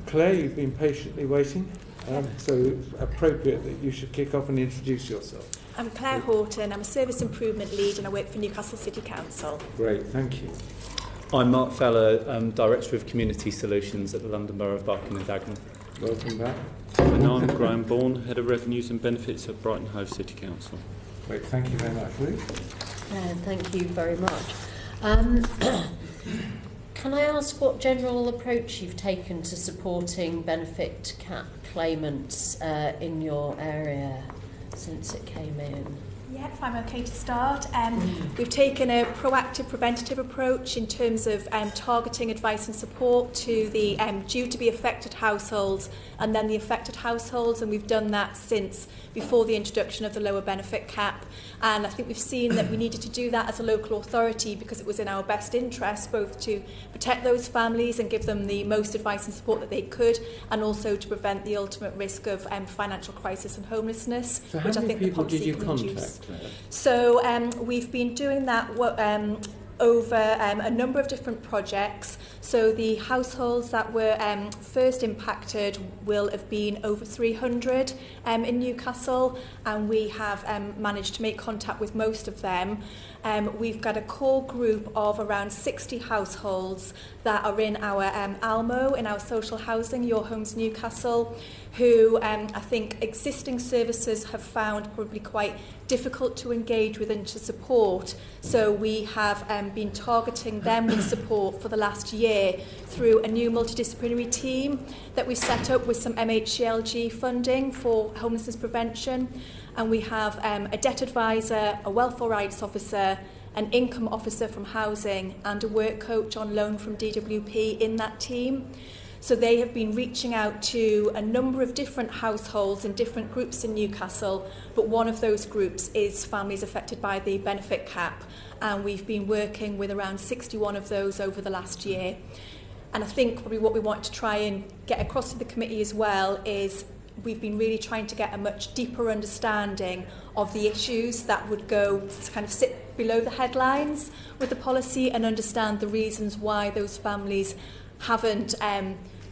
Claire, you've been patiently waiting, so it's appropriate that you should kick off and introduce yourself. I'm Claire Horton, I'm a Service Improvement Lead and I work for Newcastle City Council. Great, thank you. I'm Mark Feller, Director of Community Solutions at the London Borough of Barking and Dagenham. Welcome back. And I'm Graham Bourne, Head of Revenues and Benefits at Brighton Hove City Council. Great, thank you very much, Ruth. Thank you very much. Can I ask what general approach you've taken to supporting benefit cap claimants in your area since it came in? Yeah, if I'm okay to start. We've taken a proactive, preventative approach in terms of targeting advice and support to the due to be affected households and then the affected households, and we've done that since before the introduction of the lower benefit cap. And I think we've seen that we needed to do that as a local authority because it was in our best interest both to protect those families and give them the most advice and support that they could, and also to prevent the ultimate risk of financial crisis and homelessness. So how many people did you contact? So we've been doing that over a number of different projects. So the households that were first impacted will have been over 300 in Newcastle, and we have managed to make contact with most of them. We've got a core group of around 60 households that are in our ALMO, in our social housing, Your Homes Newcastle, who I think existing services have found probably quite difficult to engage with and to support. So we have been targeting them with support for the last year through a new multidisciplinary team that we set up with some MHCLG funding for homelessness prevention. And we have a debt advisor, a welfare rights officer, an income officer from housing, and a work coach on loan from DWP in that team. So they have been reaching out to a number of different households and different groups in Newcastle, but one of those groups is families affected by the benefit cap, and we've been working with around 61 of those over the last year. And I think probably what we want to try and get across to the committee as well is we've been really trying to get a much deeper understanding of the issues that would go kind of sit below the headlines with the policy and understand the reasons why those families haven't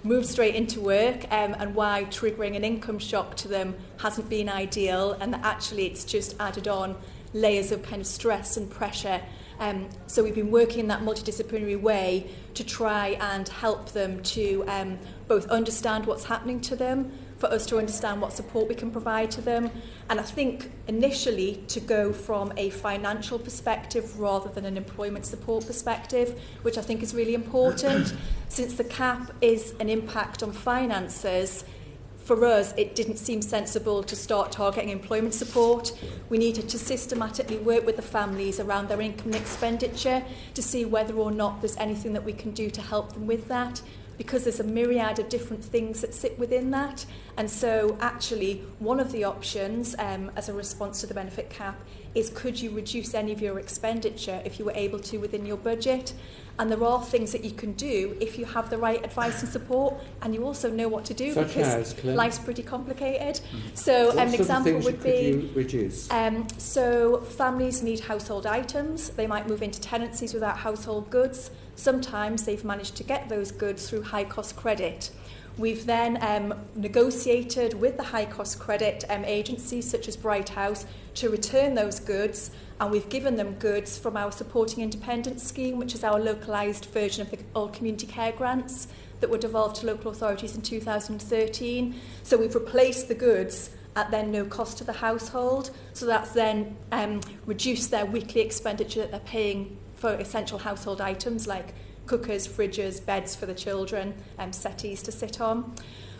moved straight into work and why triggering an income shock to them hasn't been ideal, and that actually it's just added on layers of kind of stress and pressure. So we've been working in that multidisciplinary way to try and help them to both understand what's happening to them, for us to understand what support we can provide to them, and I think initially to go from a financial perspective rather than an employment support perspective, which I think is really important. Since the cap is an impact on finances, for us it didn't seem sensible to start targeting employment support. We needed to systematically work with the families around their income and expenditure to see whether or not there's anything that we can do to help them with that, because there's a myriad of different things that sit within that. And so actually one of the options as a response to the benefit cap is, could you reduce any of your expenditure if you were able to within your budget? And there are things that you can do if you have the right advice and support and you also know what to do. Such because as, life's pretty complicated. So an example would be reduce? So families need household items. They might move into tenancies without household goods. Sometimes they've managed to get those goods through high-cost credit. We've then negotiated with the high-cost credit agencies such as Bright House to return those goods, and we've given them goods from our Supporting Independence scheme, which is our localised version of the old community care grants that were devolved to local authorities in 2013. So we've replaced the goods at then no cost to the household, so that's then reduced their weekly expenditure that they're paying for essential household items like cookers, fridges, beds for the children, settees to sit on.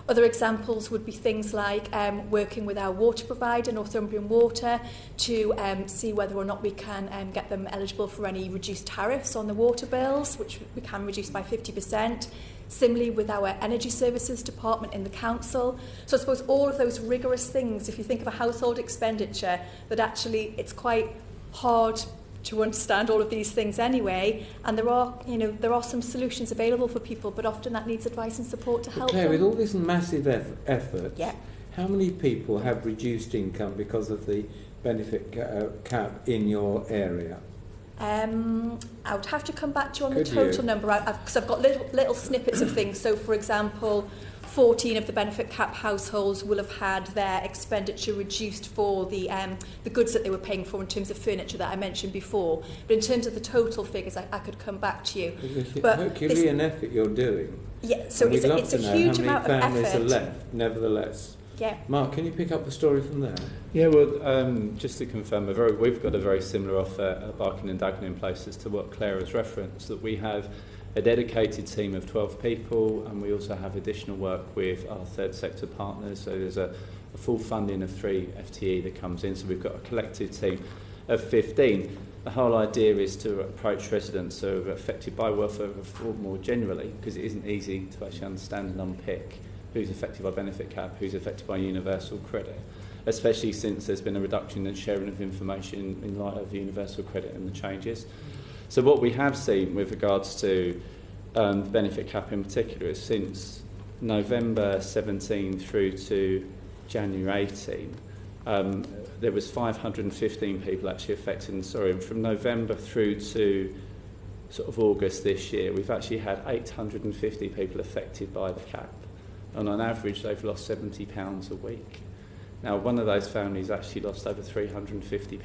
Other examples would be things like working with our water provider, Northumbrian Water, to see whether or not we can get them eligible for any reduced tariffs on the water bills, which we can reduce by 50%. Similarly with our energy services department in the council. So I suppose all of those rigorous things, if you think of a household expenditure, that actually it's quite hard to understand all of these things anyway, and there are some solutions available for people, but often that needs advice and support to help Claire, them. with all this massive effort, yeah. How many people have reduced income because of the benefit cap in your area? I would have to come back to you on the total number, because I've got little snippets of things. So, for example, 14 of the benefit cap households will have had their expenditure reduced for the goods that they were paying for in terms of furniture that I mentioned before. But in terms of the total figures, I could come back to you. But Herculean effort you're doing. Yeah, so it's a huge amount of effort. How many families are left, nevertheless? Yeah. Mark, can you pick up the story from there? Yeah, well, just to confirm, we've got a very similar offer at Barking and Dagenham in place as to what Claire has referenced, that we have a dedicated team of 12 people, and we also have additional work with our third sector partners. So there's a full funding of 3 FTE that comes in, so we've got a collective team of 15. The whole idea is to approach residents who are affected by welfare reform more generally, because it isn't easy to actually understand and unpick who's affected by benefit cap, who's affected by universal credit, especially since there's been a reduction in sharing of information in light of universal credit and the changes. So what we have seen with regards to the benefit cap in particular is since November 17 through to January 18, there was 515 people actually affected. And from November through to sort of August this year, we've actually had 850 people affected by the cap. And on average, they've lost £70 a week. Now, one of those families actually lost over £350,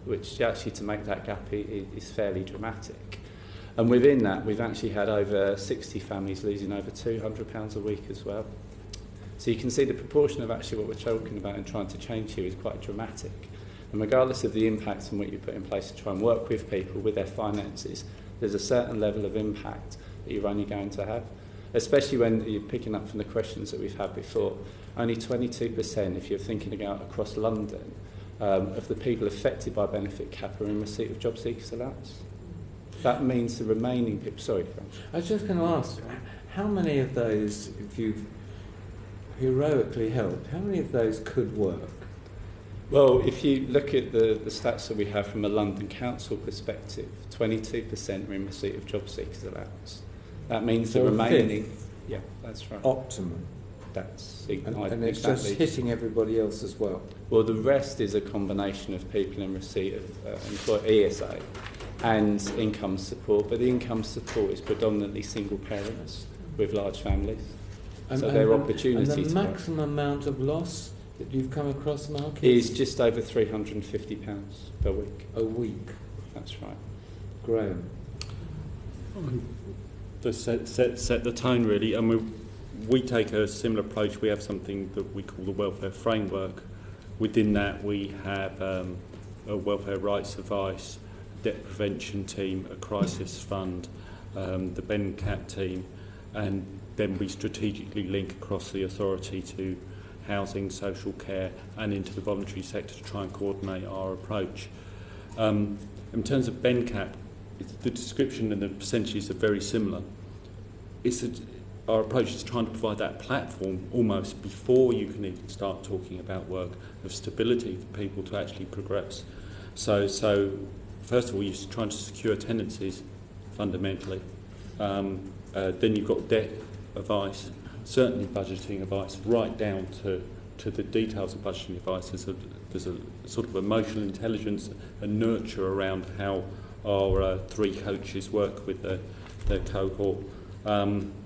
which actually, to make that gap, is fairly dramatic. And within that, we've actually had over 60 families losing over £200 a week as well. So you can see the proportion of actually what we're talking about and trying to change here is quite dramatic. And regardless of the impact and what you put in place to try and work with people with their finances, there's a certain level of impact that you're only going to have. Especially when you're picking up from the questions that we've had before, only 22%, if you're thinking about across London, of the people affected by benefit cap are in receipt of job seekers allowance. That means the remaining people... Sorry, Frank. I was just going to ask, how many of those, if you've heroically helped, how many of those could work? Well, if you look at the stats that we have from a London Council perspective, 22% are in receipt of job seekers allowance. That means the remaining... Yeah, that's right. Optimum. That's and it's just hitting everybody else as well. Well, the rest is a combination of people in receipt of ESA and income support, but the income support is predominantly single parents with large families. So their opportunities... And the maximum amount of loss that you've come across, Mark? Is just over £350 per week. A week? That's right. Graham? To set the tone, really, and we take a similar approach. We have something that we call the welfare framework. Within that, we have a welfare rights advice, debt prevention team, a crisis fund, the BenCat team, and then we strategically link across the authority to housing, social care, and into the voluntary sector to try and coordinate our approach. In terms of BenCat, the description and the percentages are very similar. Our approach is trying to provide that platform almost before you can even start talking about work, of stability for people to actually progress. So first of all, you're trying to secure tenancies fundamentally. Then you've got debt advice, certainly budgeting advice, right down to the details of budgeting advice. There's a sort of emotional intelligence and nurture around how our 3 coaches work with their cohort.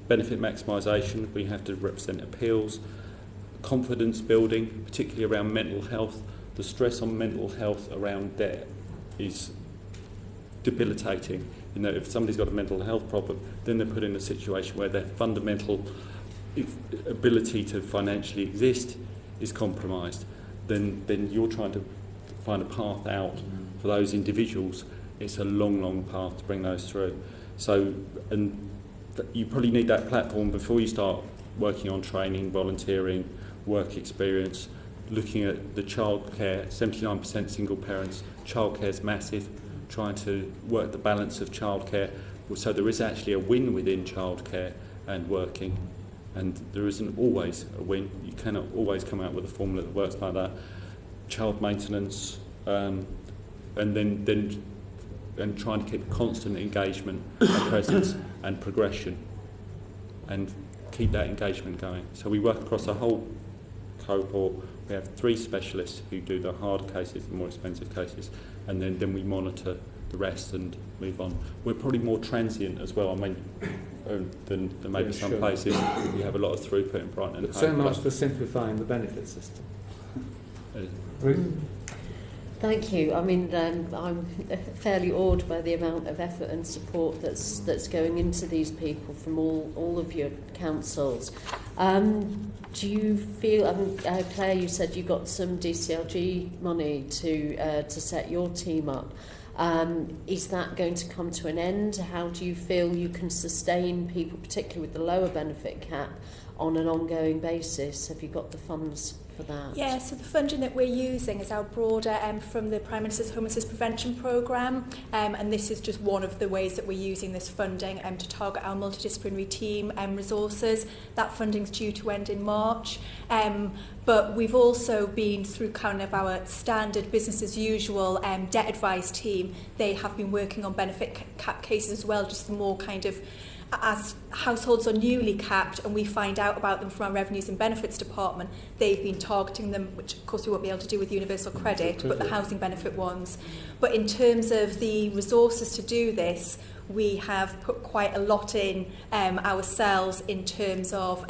Benefit maximisation, we have to represent appeals. Confidence building, particularly around mental health. The stress on mental health around debt is debilitating. You know, if somebody's got a mental health problem, then they're put in a situation where their fundamental ability to financially exist is compromised. Then you're trying to find a path out for those individuals. It's a long, long path to bring those through. So, and you probably need that platform before you start working on training, volunteering, work experience, looking at the childcare. 79% single parents. Childcare is massive. Trying to work the balance of childcare. So there is actually a win within childcare and working, and there isn't always a win. You cannot always come out with a formula that works like that. Child maintenance, and trying to keep constant engagement and presence and progression and keep that engagement going. So we work across a whole cohort. We have 3 specialists who do the hard cases, the more expensive cases, and then we monitor the rest and move on. We're probably more transient as well. I mean, than maybe some places. We have a lot of throughput in Brighton and Hove. So much for simplifying the benefit system. Ruth? Thank you. I mean, I'm fairly awed by the amount of effort and support that's going into these people from all of your councils. Do you feel, Claire, you said you got some DCLG money to set your team up. Is that going to come to an end? How do you feel you can sustain people, particularly with the lower benefit cap, on an ongoing basis? Have you got the funds for that? Yeah, so the funding that we're using is our broader from the Prime Minister's Homelessness Prevention Programme, and this is just one of the ways that we're using this funding to target our multidisciplinary team resources. That funding's due to end in March, but we've also been through kind of our standard business as usual debt advice team. They have been working on benefit cap cases as well, just the more kind of as households are newly capped and we find out about them from our Revenues and Benefits Department, they've been targeting them, which of course we won't be able to do with universal credit, but the housing benefit ones. But in terms of the resources to do this, we have put quite a lot in ourselves in terms of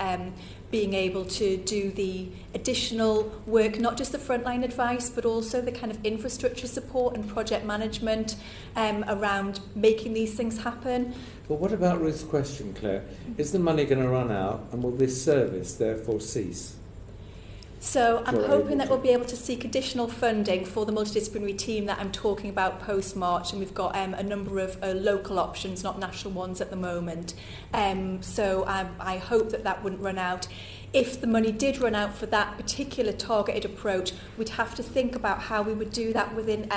being able to do the additional work, not just the frontline advice, but also the kind of infrastructure support and project management around making these things happen. Well, what about Ruth's question, Claire? Is the money going to run out, and will this service therefore cease? So I'm hoping that we'll be able to seek additional funding for the multidisciplinary team that I'm talking about post-March, and we've got a number of local options, not national ones at the moment. So I hope that that wouldn't run out. If the money did run out for that particular targeted approach, we'd have to think about how we would do that within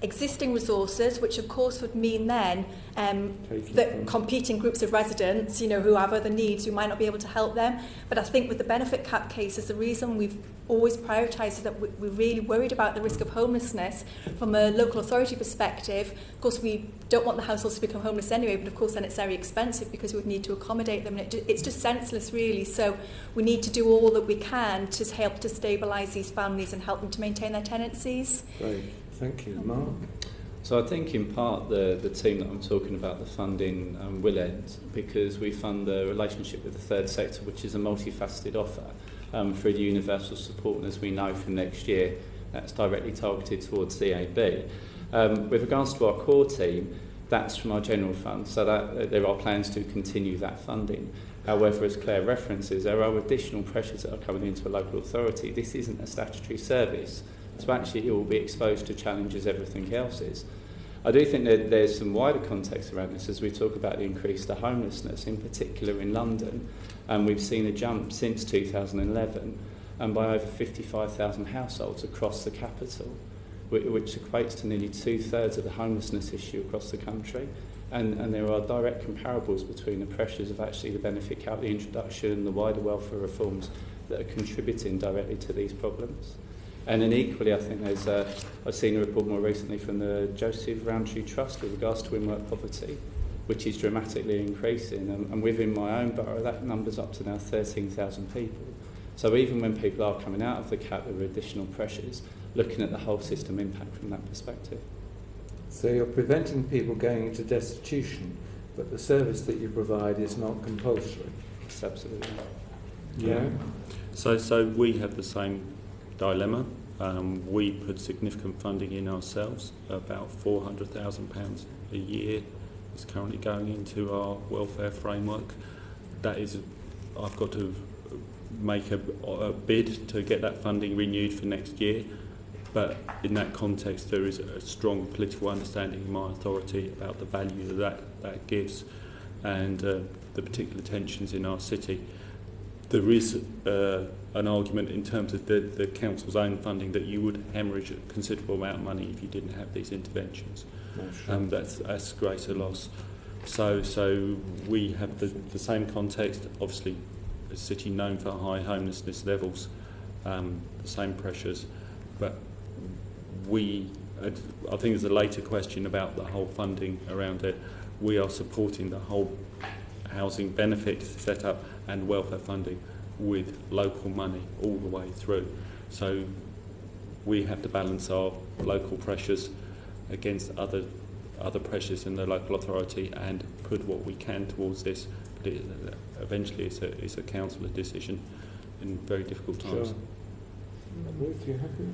existing resources, which of course would mean then that competing groups of residents, you know, who have other needs, we might not be able to help them. But I think with the benefit cap cases, the reason we've always prioritised is that we're really worried about the risk of homelessness from a local authority perspective. Of course, we don't want the households to become homeless anyway, but of course then it's very expensive because we would need to accommodate them, and it's just senseless really. So we need to do all that we can to help to stabilise these families and help them to maintain their tenancies. Great, thank you. Mark? So I think in part the team that I'm talking about, the funding will end because we fund the relationship with the third sector, which is a multifaceted offer for a universal support, and as we know from next year, that's directly targeted towards CAB. With regards to our core team, that's from our general fund, so that there are plans to continue that funding. However, as Claire references, there are additional pressures that are coming into a local authority. This isn't a statutory service, so actually it will be exposed to challenges everything else is. I do think that there's some wider context around this as we talk about the increase to homelessness, in particular in London. And we've seen a jump since 2011 and by over 55,000 households across the capital, which equates to nearly 2/3 of the homelessness issue across the country. And there are direct comparables between the pressures of actually the benefit cap, the introduction, the wider welfare reforms that are contributing directly to these problems. And then equally, I think there's I've seen a report more recently from the Joseph Rowntree Trust with regards to in-work poverty, which is dramatically increasing. And within my own borough, that number's up to now 13,000 people. So even when people are coming out of the cap, there are additional pressures, looking at the whole system impact from that perspective. So you're preventing people going into destitution, but the service that you provide is not compulsory. It's absolutely not. Yeah. So we have the same dilemma. We put significant funding in ourselves, about £400,000 a year is currently going into our welfare framework. That is, I've got to make a bid to get that funding renewed for next year. But in that context, there is a strong political understanding in my authority about the value that gives and the particular tensions in our city. There is an argument in terms of the council's own funding that you would hemorrhage a considerable amount of money if you didn't have these interventions. That's greater loss. So we have the same context, obviously a city known for high homelessness levels, the same pressures, but I think there's a later question about the whole funding around it. We are supporting the whole housing benefit setup and welfare funding with local money all the way through. So we have to balance our local pressures against other other pressures in the local authority and put what we can towards this. But eventually it's a council decision in very difficult times. Sure. Ruth, you happy?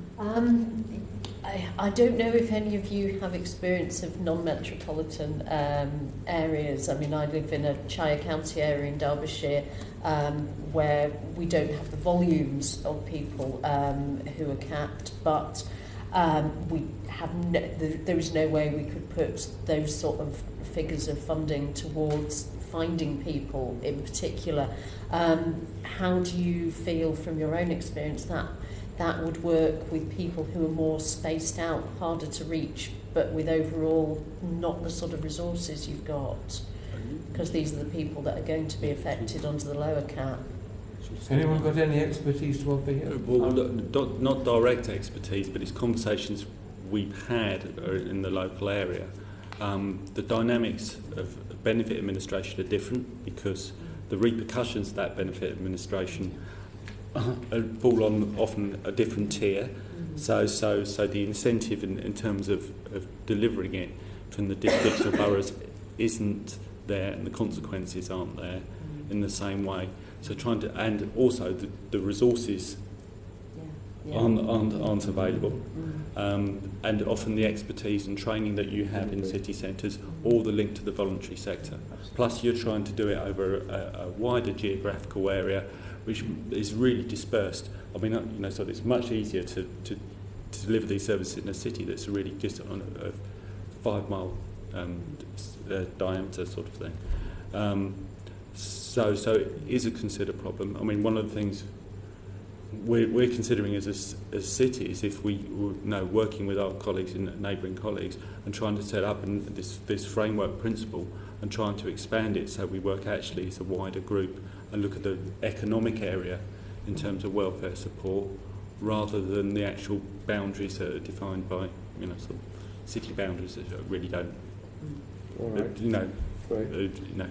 I don't know if any of you have experience of non-metropolitan areas. I mean, I live in a Shire County area in Derbyshire where we don't have the volumes of people who are capped, but we have there is no way we could put those sort of figures of funding towards finding people in particular. How do you feel from your own experience that would work with people who are more spaced out, harder to reach, but with overall not the sort of resources you've got? Because these are the people that are going to be affected under the lower cap. Anyone got any expertise to offer here? Well, not direct expertise, but it's conversations we've had in the local area. The dynamics of benefit administration are different because the repercussions of that benefit administration fall on often a different tier. So the incentive in terms of delivering it from the districts or boroughs isn't there, and the consequences aren't there in the same way. So trying to, and also the resources aren't available, and often the expertise and training that you have in city centres, all the link to the voluntary sector. Plus you're trying to do it over a wider geographical area, which is really dispersed. I mean, you know, so it's much easier to deliver these services in a city that's really just on a 5 mile diameter sort of thing. So it is a considered problem. I mean, one of the things we're considering as cities, if we were working with our colleagues and neighbouring colleagues and trying to set up this framework principle and trying to expand it so we work actually as a wider group and look at the economic area in terms of welfare support rather than the actual boundaries that are defined by, you know, sort of city boundaries that really don't, you know. Can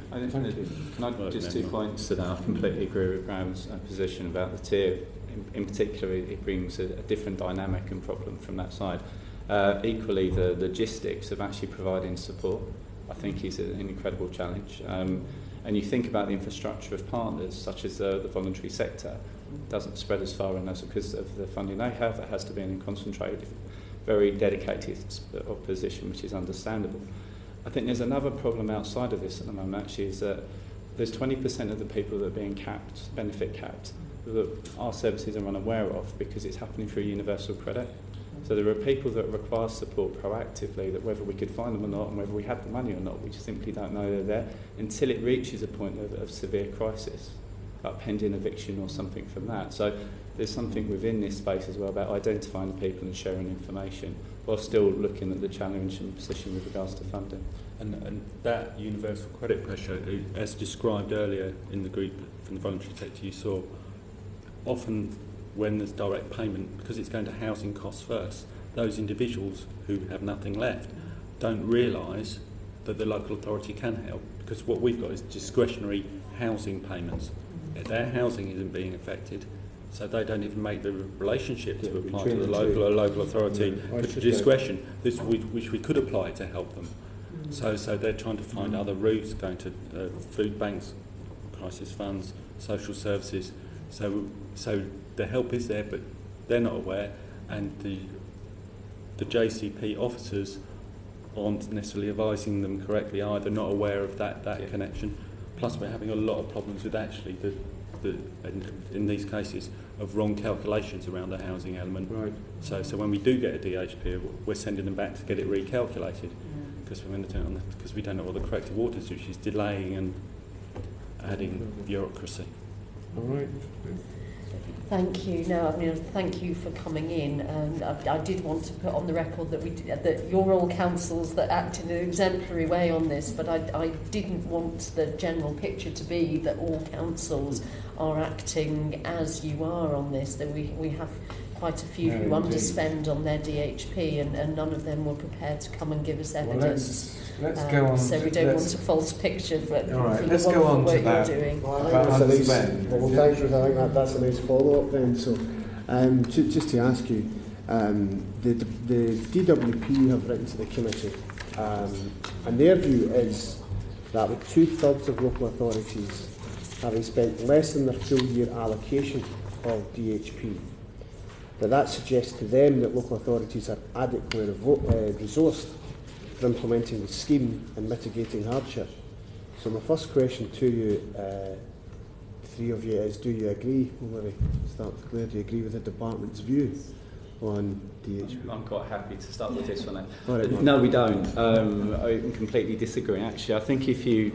I just 2 points to that? I completely agree with Graham's position about the tier. In particular, it brings a different dynamic and problem from that side. Equally, the logistics of actually providing support, I think, is an incredible challenge. And you think about the infrastructure of partners, such as the voluntary sector, doesn't spread as far as because of the funding they have. It has to be in a concentrated, very dedicated position, which is understandable. I think there's another problem outside of this at the moment, actually, is that there's 20% of the people that are being capped, benefit capped, that our services are unaware of because it's happening through universal credit. So there are people that require support proactively, that whether we could find them or not and whether we have the money or not, we just simply don't know they're there until it reaches a point of severe crisis, like pending eviction or something from that. So there's something within this space as well about identifying the people and sharing information while still looking at the challenge and position with regards to funding. And that universal credit pressure, as described earlier in the group from the voluntary sector, you saw often when there's direct payment, because it's going to housing costs first, those individuals who have nothing left don't realise that the local authority can help, because what we've got is discretionary housing payments. Their housing isn't being affected, so they don't even make the relationship to apply to the local authority for discretion, which we could apply to help them. So they're trying to find other routes, going to food banks, crisis funds, social services. So the help is there, but they're not aware, and the JCP officers aren't necessarily advising them correctly either, not aware of that connection. Plus we're having a lot of problems with actually in these cases of wrong calculations around the housing element. Right. So when we do get a DHP, we're sending them back to get it recalculated because we don't know what the corrective order is, which is delaying and adding bureaucracy. All right. Thank you. No, I mean, thank you for coming in. And I did want to put on the record that you're all councils that act in an exemplary way on this, but I didn't want the general picture to be that all councils are acting as you are on this. That we have quite a few who underspend on their DHP, and none of them were prepared to come and give us evidence. Well, let's go on. So we don't want a false picture for the wonderful work you're doing. Well, thank you. I think that's a nice follow-up then. So, just to ask you, the DWP have written to the committee And their view is that with 2/3 of local authorities having spent less than their full year allocation of DHP, that suggests to them that local authorities are adequately resourced for implementing the scheme and mitigating hardship. So my first question to you, three of you, is do you agree? We'll maybe start with Claire. Do you agree with the department's view on DHP? I'm quite happy to start with this one. Right, no, we don't. I completely disagree, actually. I think if you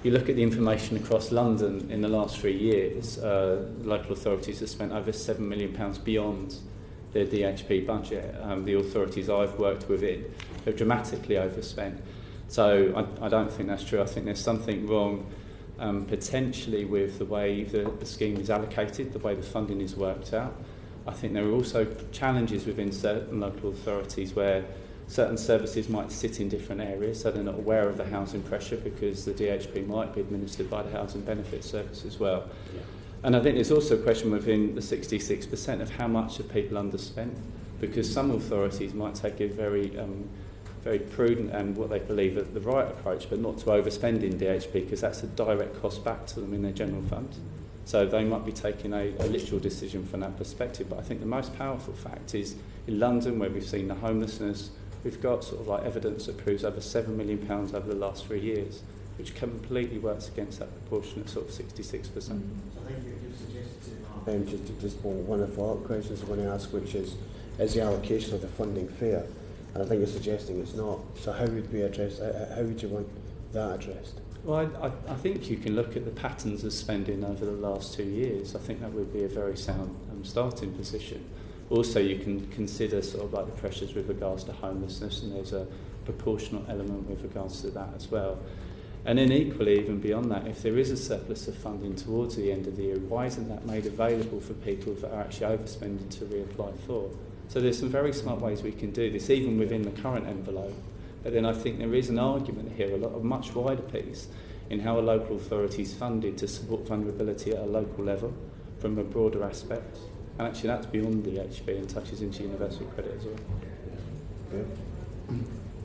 look at the information across London in the last 3 years, local authorities have spent over £7 million beyond their DHP budget. The authorities I've worked with have dramatically overspent. So I don't think that's true. I think there's something wrong potentially with the way the scheme is allocated, the way the funding is worked out. I think there are also challenges within certain local authorities where certain services might sit in different areas, so they're not aware of the housing pressure because the DHP might be administered by the Housing Benefit Service as well. Yeah. And I think there's also a question within the 66% of how much have people underspent, because some authorities might take a very prudent and what they believe are the right approach, but not to overspend in DHP because that's a direct cost back to them in their general fund. So they might be taking a literal decision from that perspective. But I think the most powerful fact is in London, where we've seen the homelessness, we've got sort of like evidence that proves over £7 million over the last 3 years, which completely works against that proportionate sort of 66%. So I think you've suggested just one of the follow-up questions I want to ask, which is the allocation of the funding fair? And I think you're suggesting it's not. So how would we address? How would you want that addressed? Well, I think you can look at the patterns of spending over the last 2 years. I think that would be a very sound starting position. Also, you can consider sort of like the pressures with regards to homelessness, and there's a proportional element with regards to that as well. And then equally, even beyond that, if there is a surplus of funding towards the end of the year, why isn't that made available for people that are actually overspending to reapply for? So there's some very smart ways we can do this, even within the current envelope. But then I think there is an argument here, a much wider piece, in how a local authority is funded to support vulnerability at a local level from a broader aspect. And actually that's beyond the DHP and touches into universal credit as well.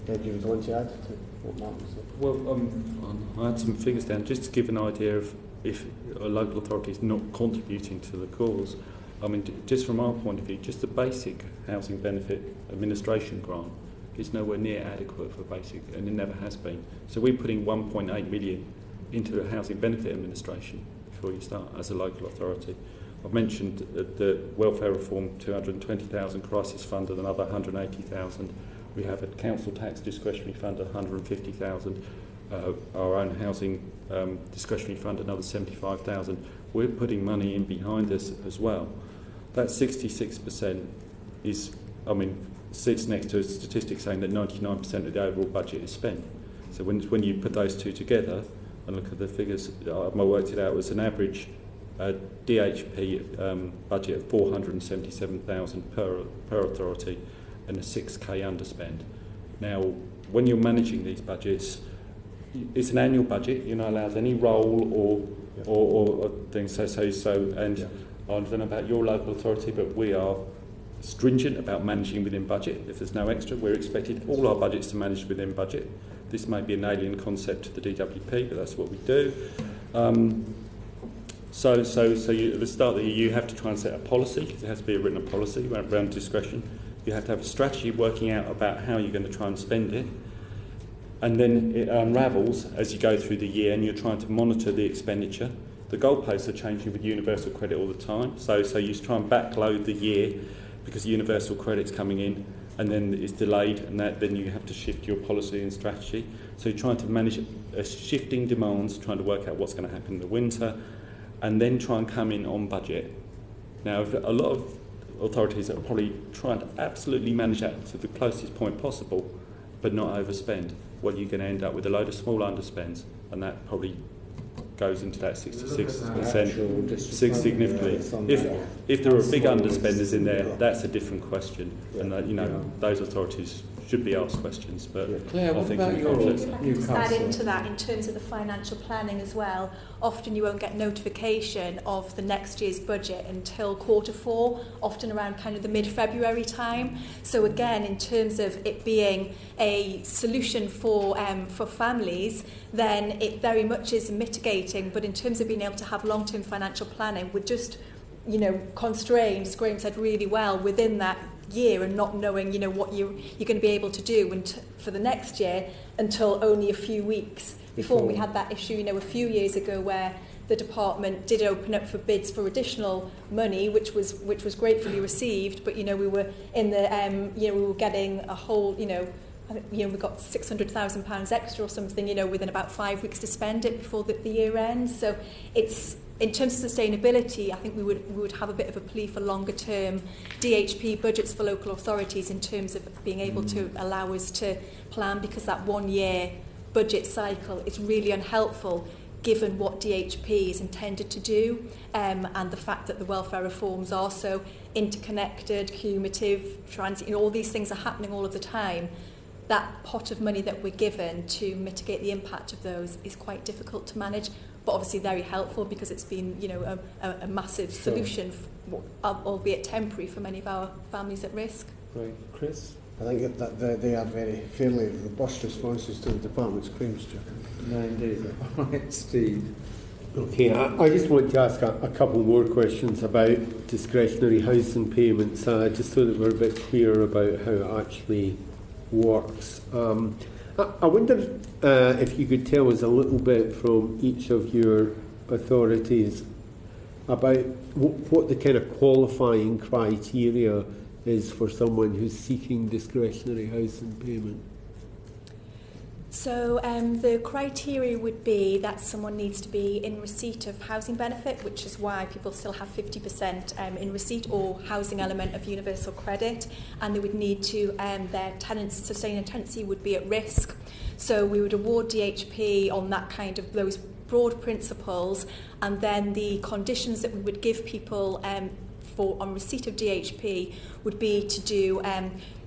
Do you want to add to what Mark said? Well, I had some figures down just to give an idea of if a local authority is not contributing to the cause. I mean, just from our point of view, just the basic housing benefit administration grant is nowhere near adequate for basic, and it never has been. So we're putting 1.8 million into a housing benefit administration before you start as a local authority. I've mentioned the welfare reform, 220,000, crisis fund and another 180,000. We have a council tax discretionary fund, 150,000. Our own housing discretionary fund, another 75,000. We're putting money in behind us as well. That 66% is, sits next to a statistic saying that 99% of the overall budget is spent. So when you put those two together and look at the figures, I worked it out, it was an average DHP budget of 477,000 per authority and a 6k underspend. Now, when you're managing these budgets, it's an annual budget. You're not allowed any roll or things. And I don't know about your local authority, but we are stringent about managing within budget. If there's no extra, we're expected all our budgets to manage within budget. This may be an alien concept to the DWP, but that's what we do. So you, at the start of the year, you have to try and set a policy, because it has to be a written policy around discretion. You have to have a strategy working out about how you're going to try and spend it. And then it unravels as you go through the year and you're trying to monitor the expenditure. The goalposts are changing with universal credit all the time. So you try and backload the year because universal credit's coming in and then it's delayed, and then you have to shift your policy and strategy. So you're trying to manage shifting demands, trying to work out what's going to happen in the winter, and then try and come in on budget. Now, a lot of authorities are probably trying to absolutely manage that to the closest point possible, but not overspend. Well, you're going to end up with a load of small underspends, and that probably goes into that 66% significantly. If there are big underspenders in there, that's a different question, and those authorities should be asked questions, but Claire, what about your Newcastle? Add into that in terms of the financial planning as well. Often you won't get notification of the next year's budget until Q4, often around kind of the mid-February time. So again, in terms of it being a solution for families, then it very much is mitigating. But in terms of being able to have long-term financial planning, we're just, constrained, as Graham said really well, within that year, and not knowing, what you're going to be able to do for the next year until only a few weeks before. We had that issue, a few years ago where the department did open up for bids for additional money, which was gratefully received, but we were in the we were getting a whole, I think, we got £600,000 extra or something, within about 5 weeks to spend it before the year ends. So it's, in terms of sustainability, I think we would have a bit of a plea for longer term DHP budgets for local authorities in terms of being able to allow us to plan, because that 1 year budget cycle is really unhelpful given what DHP is intended to do, and the fact that the welfare reforms are so interconnected, cumulative, all these things are happening all of the time. That pot of money that we're given to mitigate the impact of those is quite difficult to manage, but obviously very helpful because it's been, a massive solution, albeit temporary, for many of our families at risk. Great. Chris? I think that they are very fairly robust responses to the department's claims, Stuart. No, indeed. All right, Steve. Okay, I just want to ask a couple more questions about discretionary housing payments, just so that we're a bit clearer about how it actually works. I wonder if you could tell us a little bit from each of your authorities about what the kind of qualifying criteria is for someone who's seeking discretionary housing payment. So the criteria would be that someone needs to be in receipt of housing benefit, which is why people still have 50% in receipt, or housing element of universal credit, and they would need to, their sustaining tenancy would be at risk. So we would award DHP on that kind of those broad principles, and then the conditions that we would give people on receipt of DHP would be to do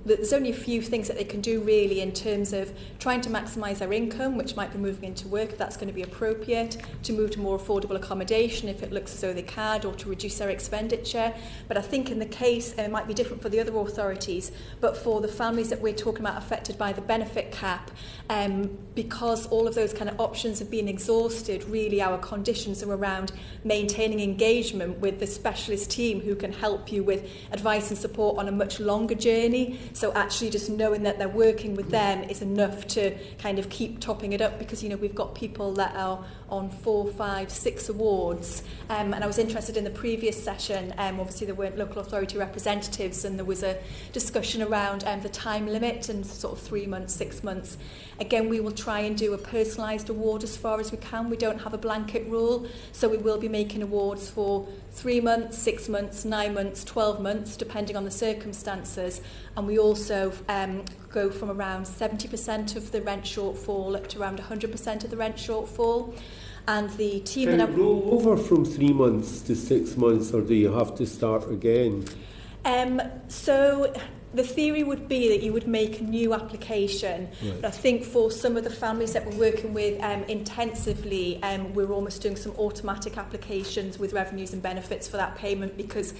there's only a few things that they can do really in terms of trying to maximise their income, which might be moving into work if that's going to be appropriate, to move to more affordable accommodation if it looks as though they can, or to reduce their expenditure. But I think in the case, it might be different for the other authorities, but for the families that we're talking about affected by the benefit cap, because all of those kind of options have been exhausted, really our conditions are around maintaining engagement with the specialist team who can help you with advice and support on a much longer journey. So actually just knowing that they're working with them is enough to kind of keep topping it up, because we've got people that are on 4, 5, 6 awards, and I was interested in the previous session, obviously there weren't local authority representatives, and there was a discussion around the time limit and sort of 3 months, 6 months. Again, we will try and do a personalised award as far as we can. We don't have a blanket rule, so we will be making awards for 3 months, 6 months, 9 months, 12 months, depending on the circumstances. And we also go from around 70% of the rent shortfall up to around 100% of the rent shortfall. And the team Can it roll over from 3 months to 6 months, or do you have to start again? So the theory would be that you would make a new application. Right. But I think for some of the families that we're working with intensively, we're almost doing some automatic applications with revenues and benefits for that payment, because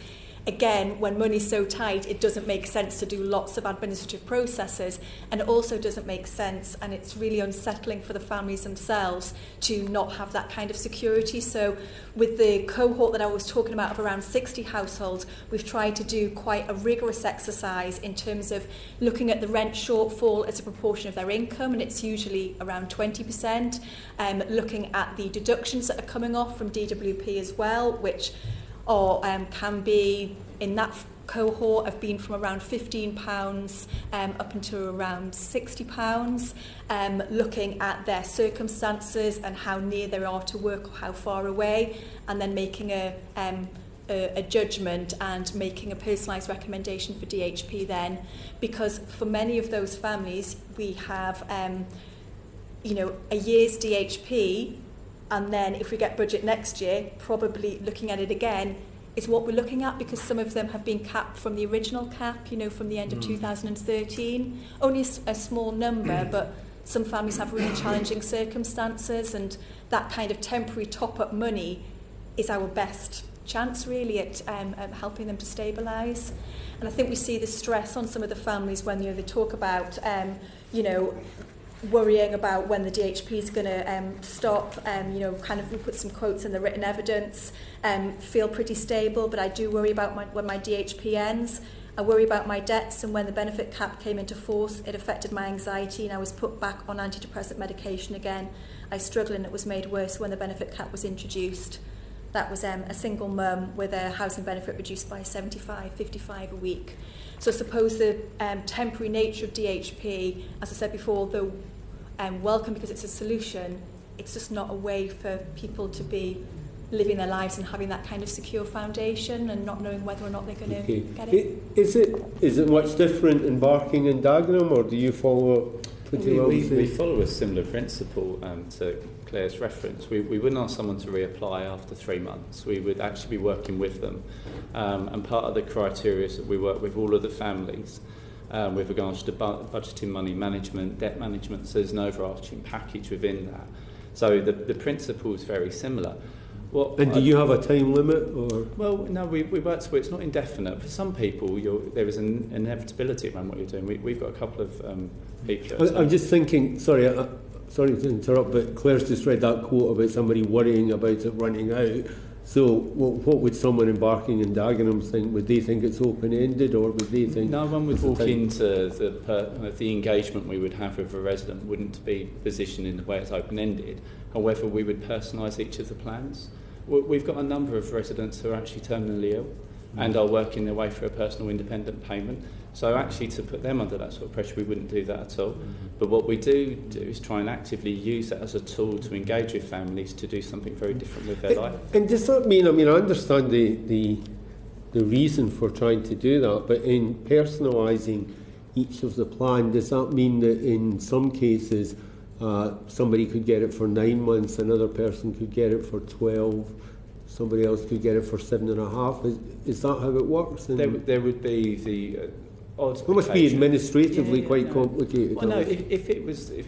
again, when money's so tight, it doesn't make sense to do lots of administrative processes, and it also doesn't make sense, and it's really unsettling for the families themselves to not have that kind of security. So with the cohort that I was talking about of around 60 households, we've tried to do quite a rigorous exercise in terms of looking at the rent shortfall as a proportion of their income, and it's usually around 20%, looking at the deductions that are coming off from DWP as well, which or can be in that cohort have been from around £15 up until around £60, looking at their circumstances and how near they are to work or how far away, and then making a judgment and making a personalised recommendation for DHP then, because for many of those families we have a year's DHP, and then if we get budget next year, probably looking at it again is what we're looking at, because some of them have been capped from the original cap, you know, from the end of 2013. Only a small number, but some families have really challenging circumstances, and that kind of temporary top-up money is our best chance, really, at helping them to stabilise. And I think we see the stress on some of the families when, you know, they talk about, you know, worrying about when the DHP is going to stop. You know, kind of, we put some quotes in the written evidence, feel pretty stable, but I do worry about when my DHP ends. I worry about my debts, and when the benefit cap came into force, it affected my anxiety, and I was put back on antidepressant medication again. I struggled, and it was made worse when the benefit cap was introduced. That was a single mum with a housing benefit reduced by 55 a week. So I suppose the temporary nature of DHP, as I said before, though welcome because it's a solution, it's just not a way for people to be living their lives and having that kind of secure foundation and not knowing whether or not they're going to get it. Is it much different in Barking and Dagenham, or do you follow pretty well? We follow a similar principle to Claire's reference. We wouldn't ask someone to reapply after 3 months. We would actually be working with them. And part of the criteria is that we work with all of the families with regards to budgeting, money management, debt management. So there's an overarching package within that. So the principle is very similar. And do you have a time limit? Or? Well, no, we work so it's not indefinite. For some people, there is an inevitability around what you're doing. We've got a couple of people. I'm just thinking, sorry to interrupt, but Claire's just read that quote about somebody worrying about it running out. So what would someone in Barking and Dagenham think? Would they think it's open-ended, or would they think... No one would walk into the engagement we would have with a resident wouldn't be positioned in the way it's open-ended. However, we would personalise each of the plans. We've got a number of residents who are actually terminally ill and are working their way through a personal independent payment. So actually to put them under that sort of pressure, we wouldn't do that at all. But what we do is try and actively use that as a tool to engage with families to do something very different with their life. And does that mean, I understand the reason for trying to do that, but in personalising each of the plan, does that mean that in some cases somebody could get it for 9 months, another person could get it for 12, somebody else could get it for 7.5? Is that how it works? There would be the odd. It must be administratively quite complicated. Well, no. If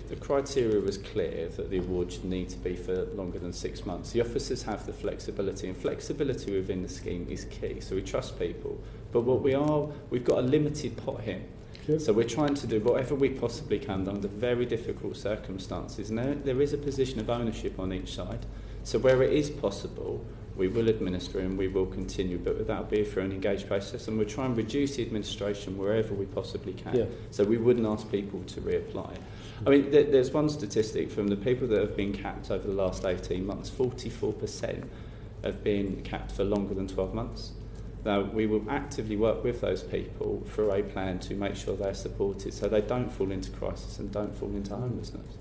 the criteria was clear that the award should need to be for longer than 6 months, the officers have the flexibility, and flexibility within the scheme is key. So we trust people, but we've got a limited pot here. Sure. So we're trying to do whatever we possibly can under very difficult circumstances. And there is a position of ownership on each side. So where it is possible, we will administer and we will continue, but that'll be through an engaged process, and we'll try and reduce the administration wherever we possibly can. Yeah. So we wouldn't ask people to reapply. I mean, there's one statistic from the people that have been capped over the last 18 months, 44% have been capped for longer than 12 months. Now, we will actively work with those people through a plan to make sure they're supported so they don't fall into crisis and don't fall into homelessness.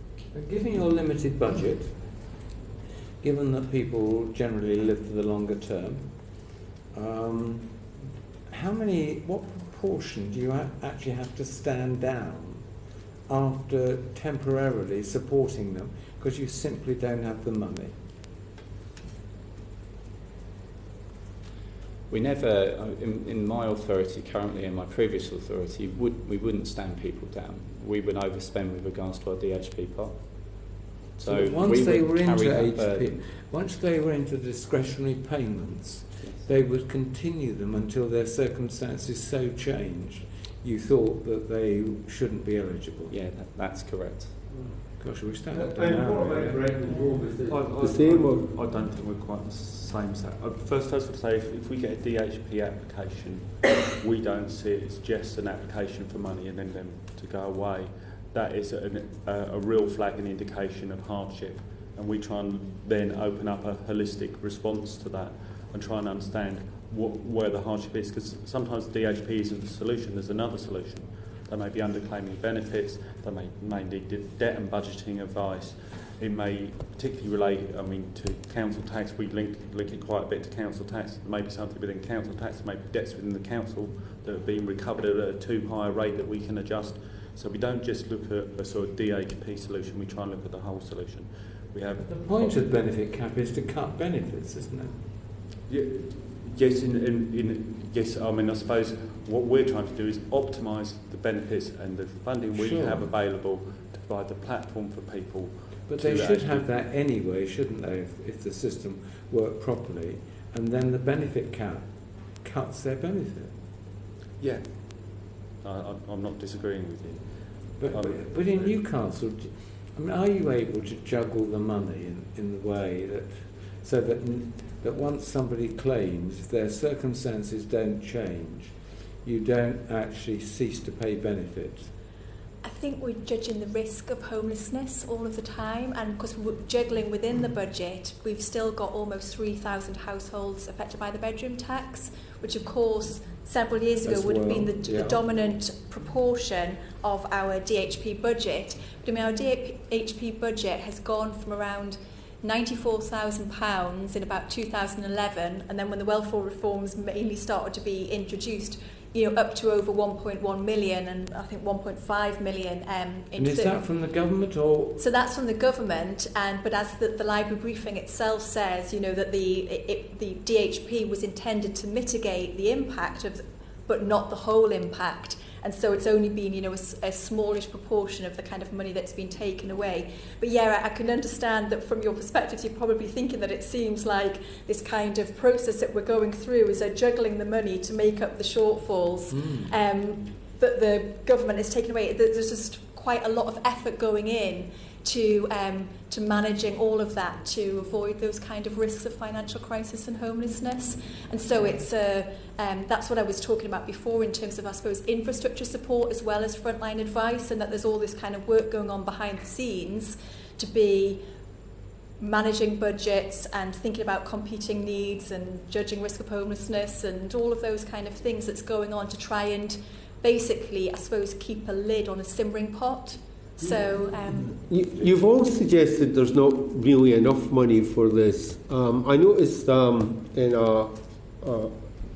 Given your limited budget, given that people generally live for the longer term, what proportion do you actually have to stand down after temporarily supporting them because you simply don't have the money? We never, in my authority currently and my previous authority, we wouldn't stand people down. We would overspend with regards to our DHP pot. So once they were into HP, once they were into discretionary payments, yes, they would continue them until their circumstances so changed you thought that they shouldn't be eligible. Yeah, that's correct. Gosh, we stand up the same, or I don't think we're quite the same. First, I would say if we get a DHP application, we don't see it as just an application for money and then them to go away. That is a real flag and indication of hardship, and we try and then open up a holistic response to that and try and understand where the hardship is, because sometimes DHP isn't the solution, there's another solution. They may be underclaiming benefits, they may need debt and budgeting advice. It may particularly relate, to council tax. We link it quite a bit to council tax. There may be something within council tax, there may be debts within the council that are being recovered at a too high a rate that we can adjust. So we don't just look at a sort of DHP solution, we try and look at the whole solution. We have the point of benefit cap is to cut benefits, isn't it? Yes, yes. I mean, I suppose what we're trying to do is optimise the benefits and the funding we have available to provide the platform for people. But they should have that anyway, shouldn't they, if the system worked properly, and then the benefit cap cuts their benefit. Yeah, I'm not disagreeing with you. But in Newcastle, I mean, are you able to juggle the money in the way that, so that once somebody claims, if their circumstances don't change, you don't actually cease to pay benefits? I think we're judging the risk of homelessness all of the time, and because we're juggling within the budget, we've still got almost 3,000 households affected by the bedroom tax, which of course several years ago would have been the dominant proportion of our DHP budget. But I mean, our DHP budget has gone from around £94,000 in about 2011, and then when the welfare reforms mainly started to be introduced, up to over 1.1 million, and I think 1.5 million. And is that from the government or? So that's from the government, but as the library briefing itself says, that the DHP was intended to mitigate the impact of, but not the whole impact. And so it's only been, a smallish proportion of the kind of money that's been taken away. But yeah, I can understand that from your perspective, you're probably thinking that it seems like this kind of process that we're going through is juggling the money to make up the shortfalls that the government is taking away. There's just quite a lot of effort going in to managing all of that to avoid those kind of risks of financial crisis and homelessness. And so it's that's what I was talking about before in terms of, I suppose, infrastructure support as well as frontline advice, and that there's all this kind of work going on behind the scenes to be managing budgets and thinking about competing needs and judging risk of homelessness and all of those kind of things that's going on to try and basically, I suppose, keep a lid on a simmering pot. So you've all suggested there's not really enough money for this. I noticed in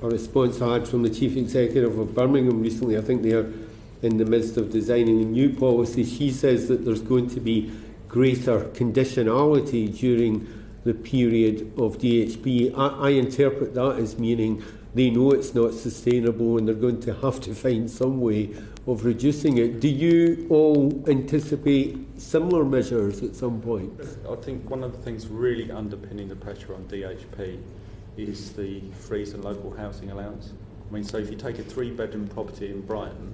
a response I had from the Chief Executive of Birmingham recently, I think they are in the midst of designing a new policy. She says that there's going to be greater conditionality during the period of DHP. I interpret that as meaning they know it's not sustainable and they're going to have to find some way of reducing it. Do you all anticipate similar measures at some point? I think one of the things really underpinning the pressure on DHP is the freeze and local housing allowance. I mean, so if you take a 3-bedroom property in Brighton,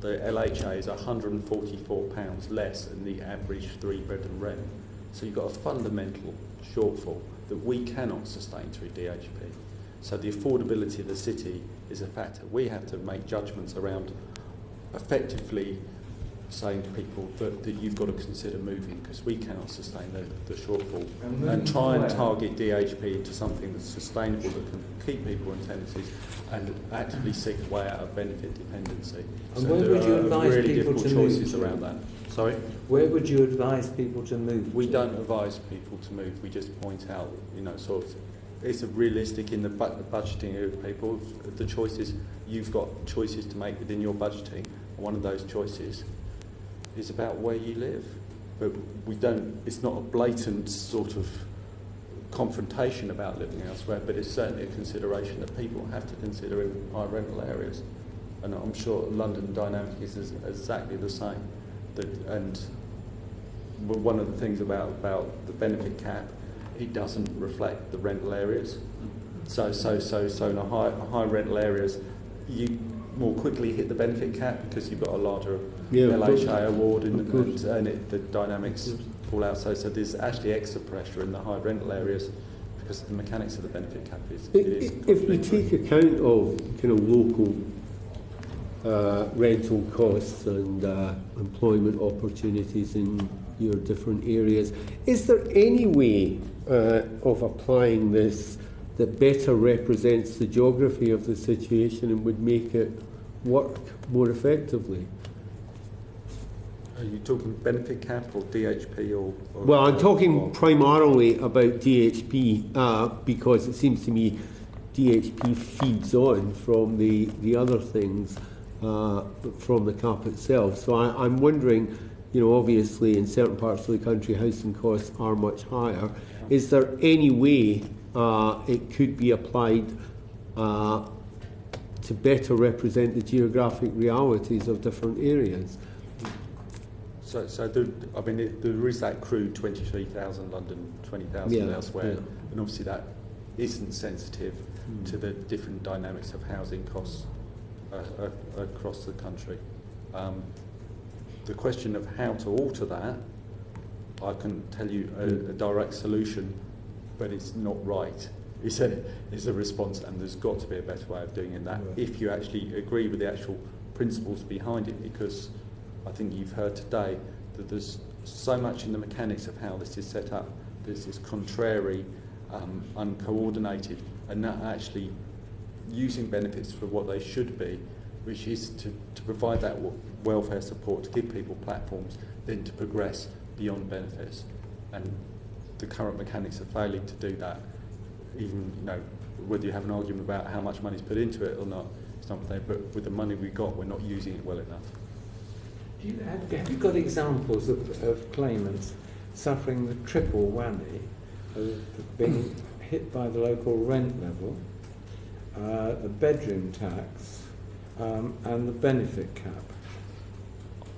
the LHA is £144 less than the average 3-bedroom rent. So you've got a fundamental shortfall that we cannot sustain through DHP. So the affordability of the city is a factor. We have to make judgments around effectively saying to people that you've got to consider moving because we cannot sustain the shortfall, and try and target DHP into something that's sustainable that can keep people in tenancies and actively seek a way out of benefit dependency. And so where would you advise really people difficult to choices move around that. Sorry? Where would you advise people to move? We don't advise people to move. We just point out, sort of, it's realistic in the budgeting of people. The choices, you've got choices to make within your budgeting. One of those choices is about where you live. But we don't, it's not a blatant sort of confrontation about living elsewhere, but it's certainly a consideration that people have to consider in high rental areas. And I'm sure London dynamic is exactly the same. And one of the things about the benefit cap, it doesn't reflect the rental areas. So in a high rental areas, you more quickly hit the benefit cap because you've got a larger LHA award and the dynamics fall out. So there's actually extra pressure in the high rental areas because the mechanics of the benefit cap is. If we take account of kind of local rental costs and employment opportunities in your different areas, is there any way of applying this that better represents the geography of the situation and would make it work more effectively? Are you talking benefit cap or DHP or well, I'm talking primarily about DHP because it seems to me DHP feeds on from the other things from the cap itself. So I'm wondering, obviously in certain parts of the country housing costs are much higher. Is there any way it could be applied to better represent the geographic realities of different areas. So there is that crude 23,000 London, 20,000 elsewhere, and obviously that isn't sensitive to the different dynamics of housing costs across the country. The question of how to alter that, I can tell you a direct solution, but it's not right. It's a response, and there's got to be a better way of doing it. That if you actually agree with the actual principles behind it, because I think you've heard today that there's so much in the mechanics of how this is set up. This is contrary, uncoordinated, and not actually using benefits for what they should be, which is to provide that welfare support, to give people platforms, then to progress beyond benefits. And the current mechanics are failing to do that. Even, whether you have an argument about how much money's put into it or not, it's not there. But with the money we got, we're not using it well enough. Have you got examples of claimants suffering the triple whammy of being hit by the local rent level, the bedroom tax, and the benefit cap?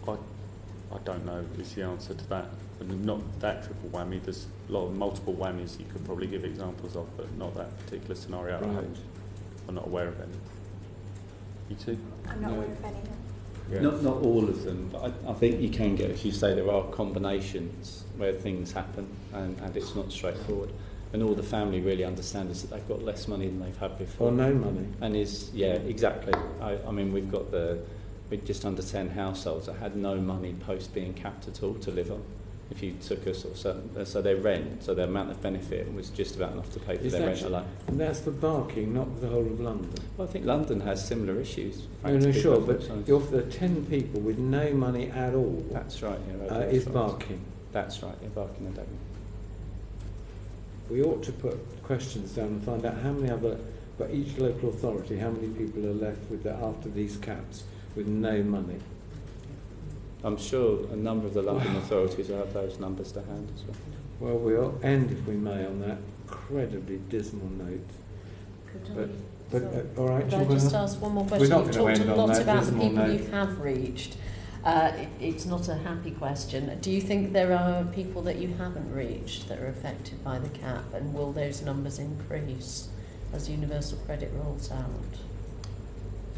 I don't know is the answer to that. And not that triple whammy. There's a lot of multiple whammies you could probably give examples of, but not that particular scenario. Right. I'm not aware of any. You too? I'm not aware of any. Yeah. Not all of them, but I think you can get, as you say, there are combinations where things happen and it's not straightforward. And all the family really understand is that they've got less money than they've had before. Or no money. And exactly. I mean, we've got with just under 10 households that had no money post being capped at all to live on. If you took a sort of certain, so their rent, so their amount of benefit was just about enough to pay for their rent alone. And that's for Barking, not the whole of London. Well, I think London has similar issues. No, sure, but if there are 10 people with no money at all, that's right. Is Barking. That's right. Yeah, Barking and Dagenham. We ought to put questions down and find out how many but each local authority, how many people are left with after these caps with no money. I'm sure a number of the London authorities will have those numbers to hand as well. Well, we'll end, if we may, on that incredibly dismal note. All right. Could I just ask one more question? You've talked a lot about the people you have reached. It's not a happy question. Do you think there are people that you haven't reached that are affected by the cap, and will those numbers increase as universal credit rolls out?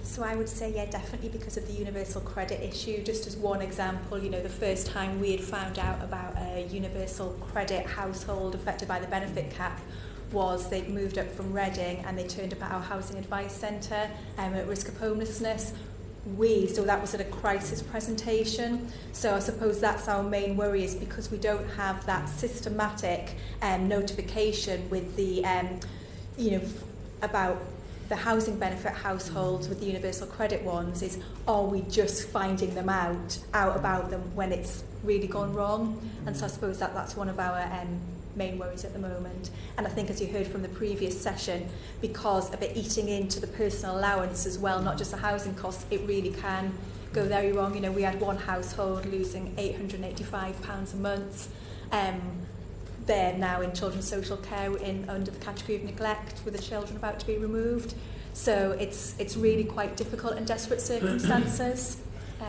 So I would say, definitely because of the universal credit issue. Just as one example, the first time we had found out about a universal credit household affected by the benefit cap was they'd moved up from Reading and they turned up at our housing advice centre at risk of homelessness. So that was at a crisis presentation. So I suppose that's our main worry, is because we don't have that systematic notification with the, about the housing benefit households with the universal credit ones, is are we just finding them out about them when it's really gone wrong? And so I suppose that's one of our main worries at the moment. And I think, as you heard from the previous session, because of it eating into the personal allowance as well, not just the housing costs, it really can go very wrong. We had one household losing £885 a month. They're now in children's social care under the category of neglect, with the children about to be removed. So it's really quite difficult in desperate circumstances.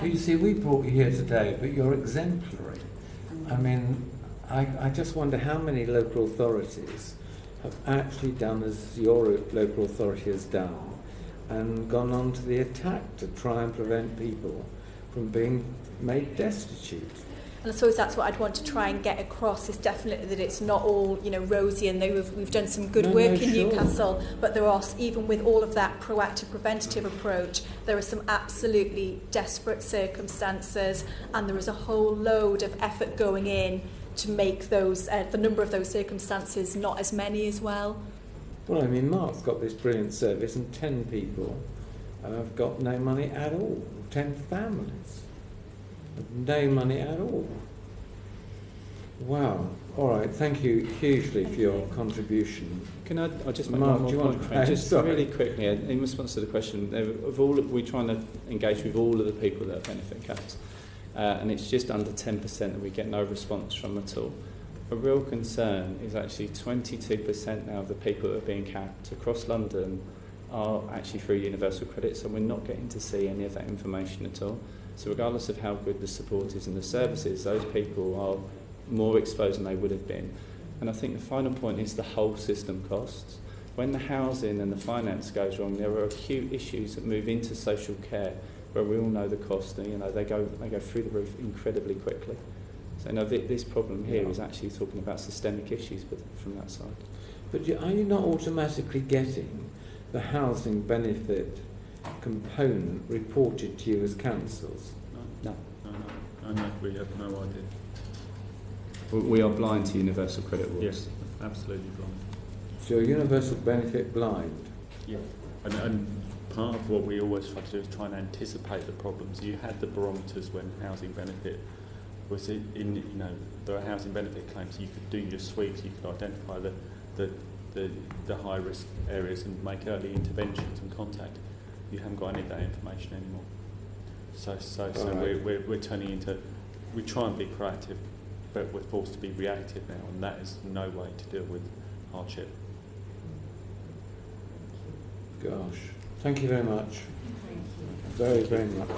You see, we brought you here today, but you're exemplary. I mean, I just wonder how many local authorities have actually done as your local authority has done and gone on to the attack to try and prevent people from being made destitute. And I suppose that's what I'd want to try and get across, is definitely that it's not all, rosy, and we've done some good work in Newcastle, but there are, even with all of that proactive, preventative approach, there are some absolutely desperate circumstances, and there is a whole load of effort going in to make those, the number of those circumstances not as many as well. Well, I mean, Mark's got this brilliant service, and 10 people have got no money at all, 10 families. No money at all. Wow. All right. Thank you hugely for your contribution. Can I just make Mark, one more point? Just really quickly, in response to the question, we're trying to engage with all of the people that are benefit caps, and it's just under 10% that we get no response from at all. A real concern is actually 22% now of the people that are being capped across London are actually through universal credit, so we're not getting to see any of that information at all. So regardless of how good the support is and the services, those people are more exposed than they would have been. And I think the final point is the whole system costs. When the housing and the finance goes wrong, there are acute issues that move into social care, where we all know the cost, and they go through the roof incredibly quickly. So this problem here is actually talking about systemic issues from that side. But are you not automatically getting the housing benefit component reported to you as councils? No. No, we have no idea. We are blind to universal credit rules. Yes, absolutely blind. So you're universal benefit blind? Yeah, and part of what we always try to do is try and anticipate the problems. You had the barometers when housing benefit was in the housing benefit claims. You could do your sweeps, you could identify the high risk areas and make early interventions and contact. You haven't got any of that information anymore. So right. we're turning into, we try and be proactive, but we're forced to be reactive now, and that is no way to deal with hardship. Gosh, thank you very much. Very, very much.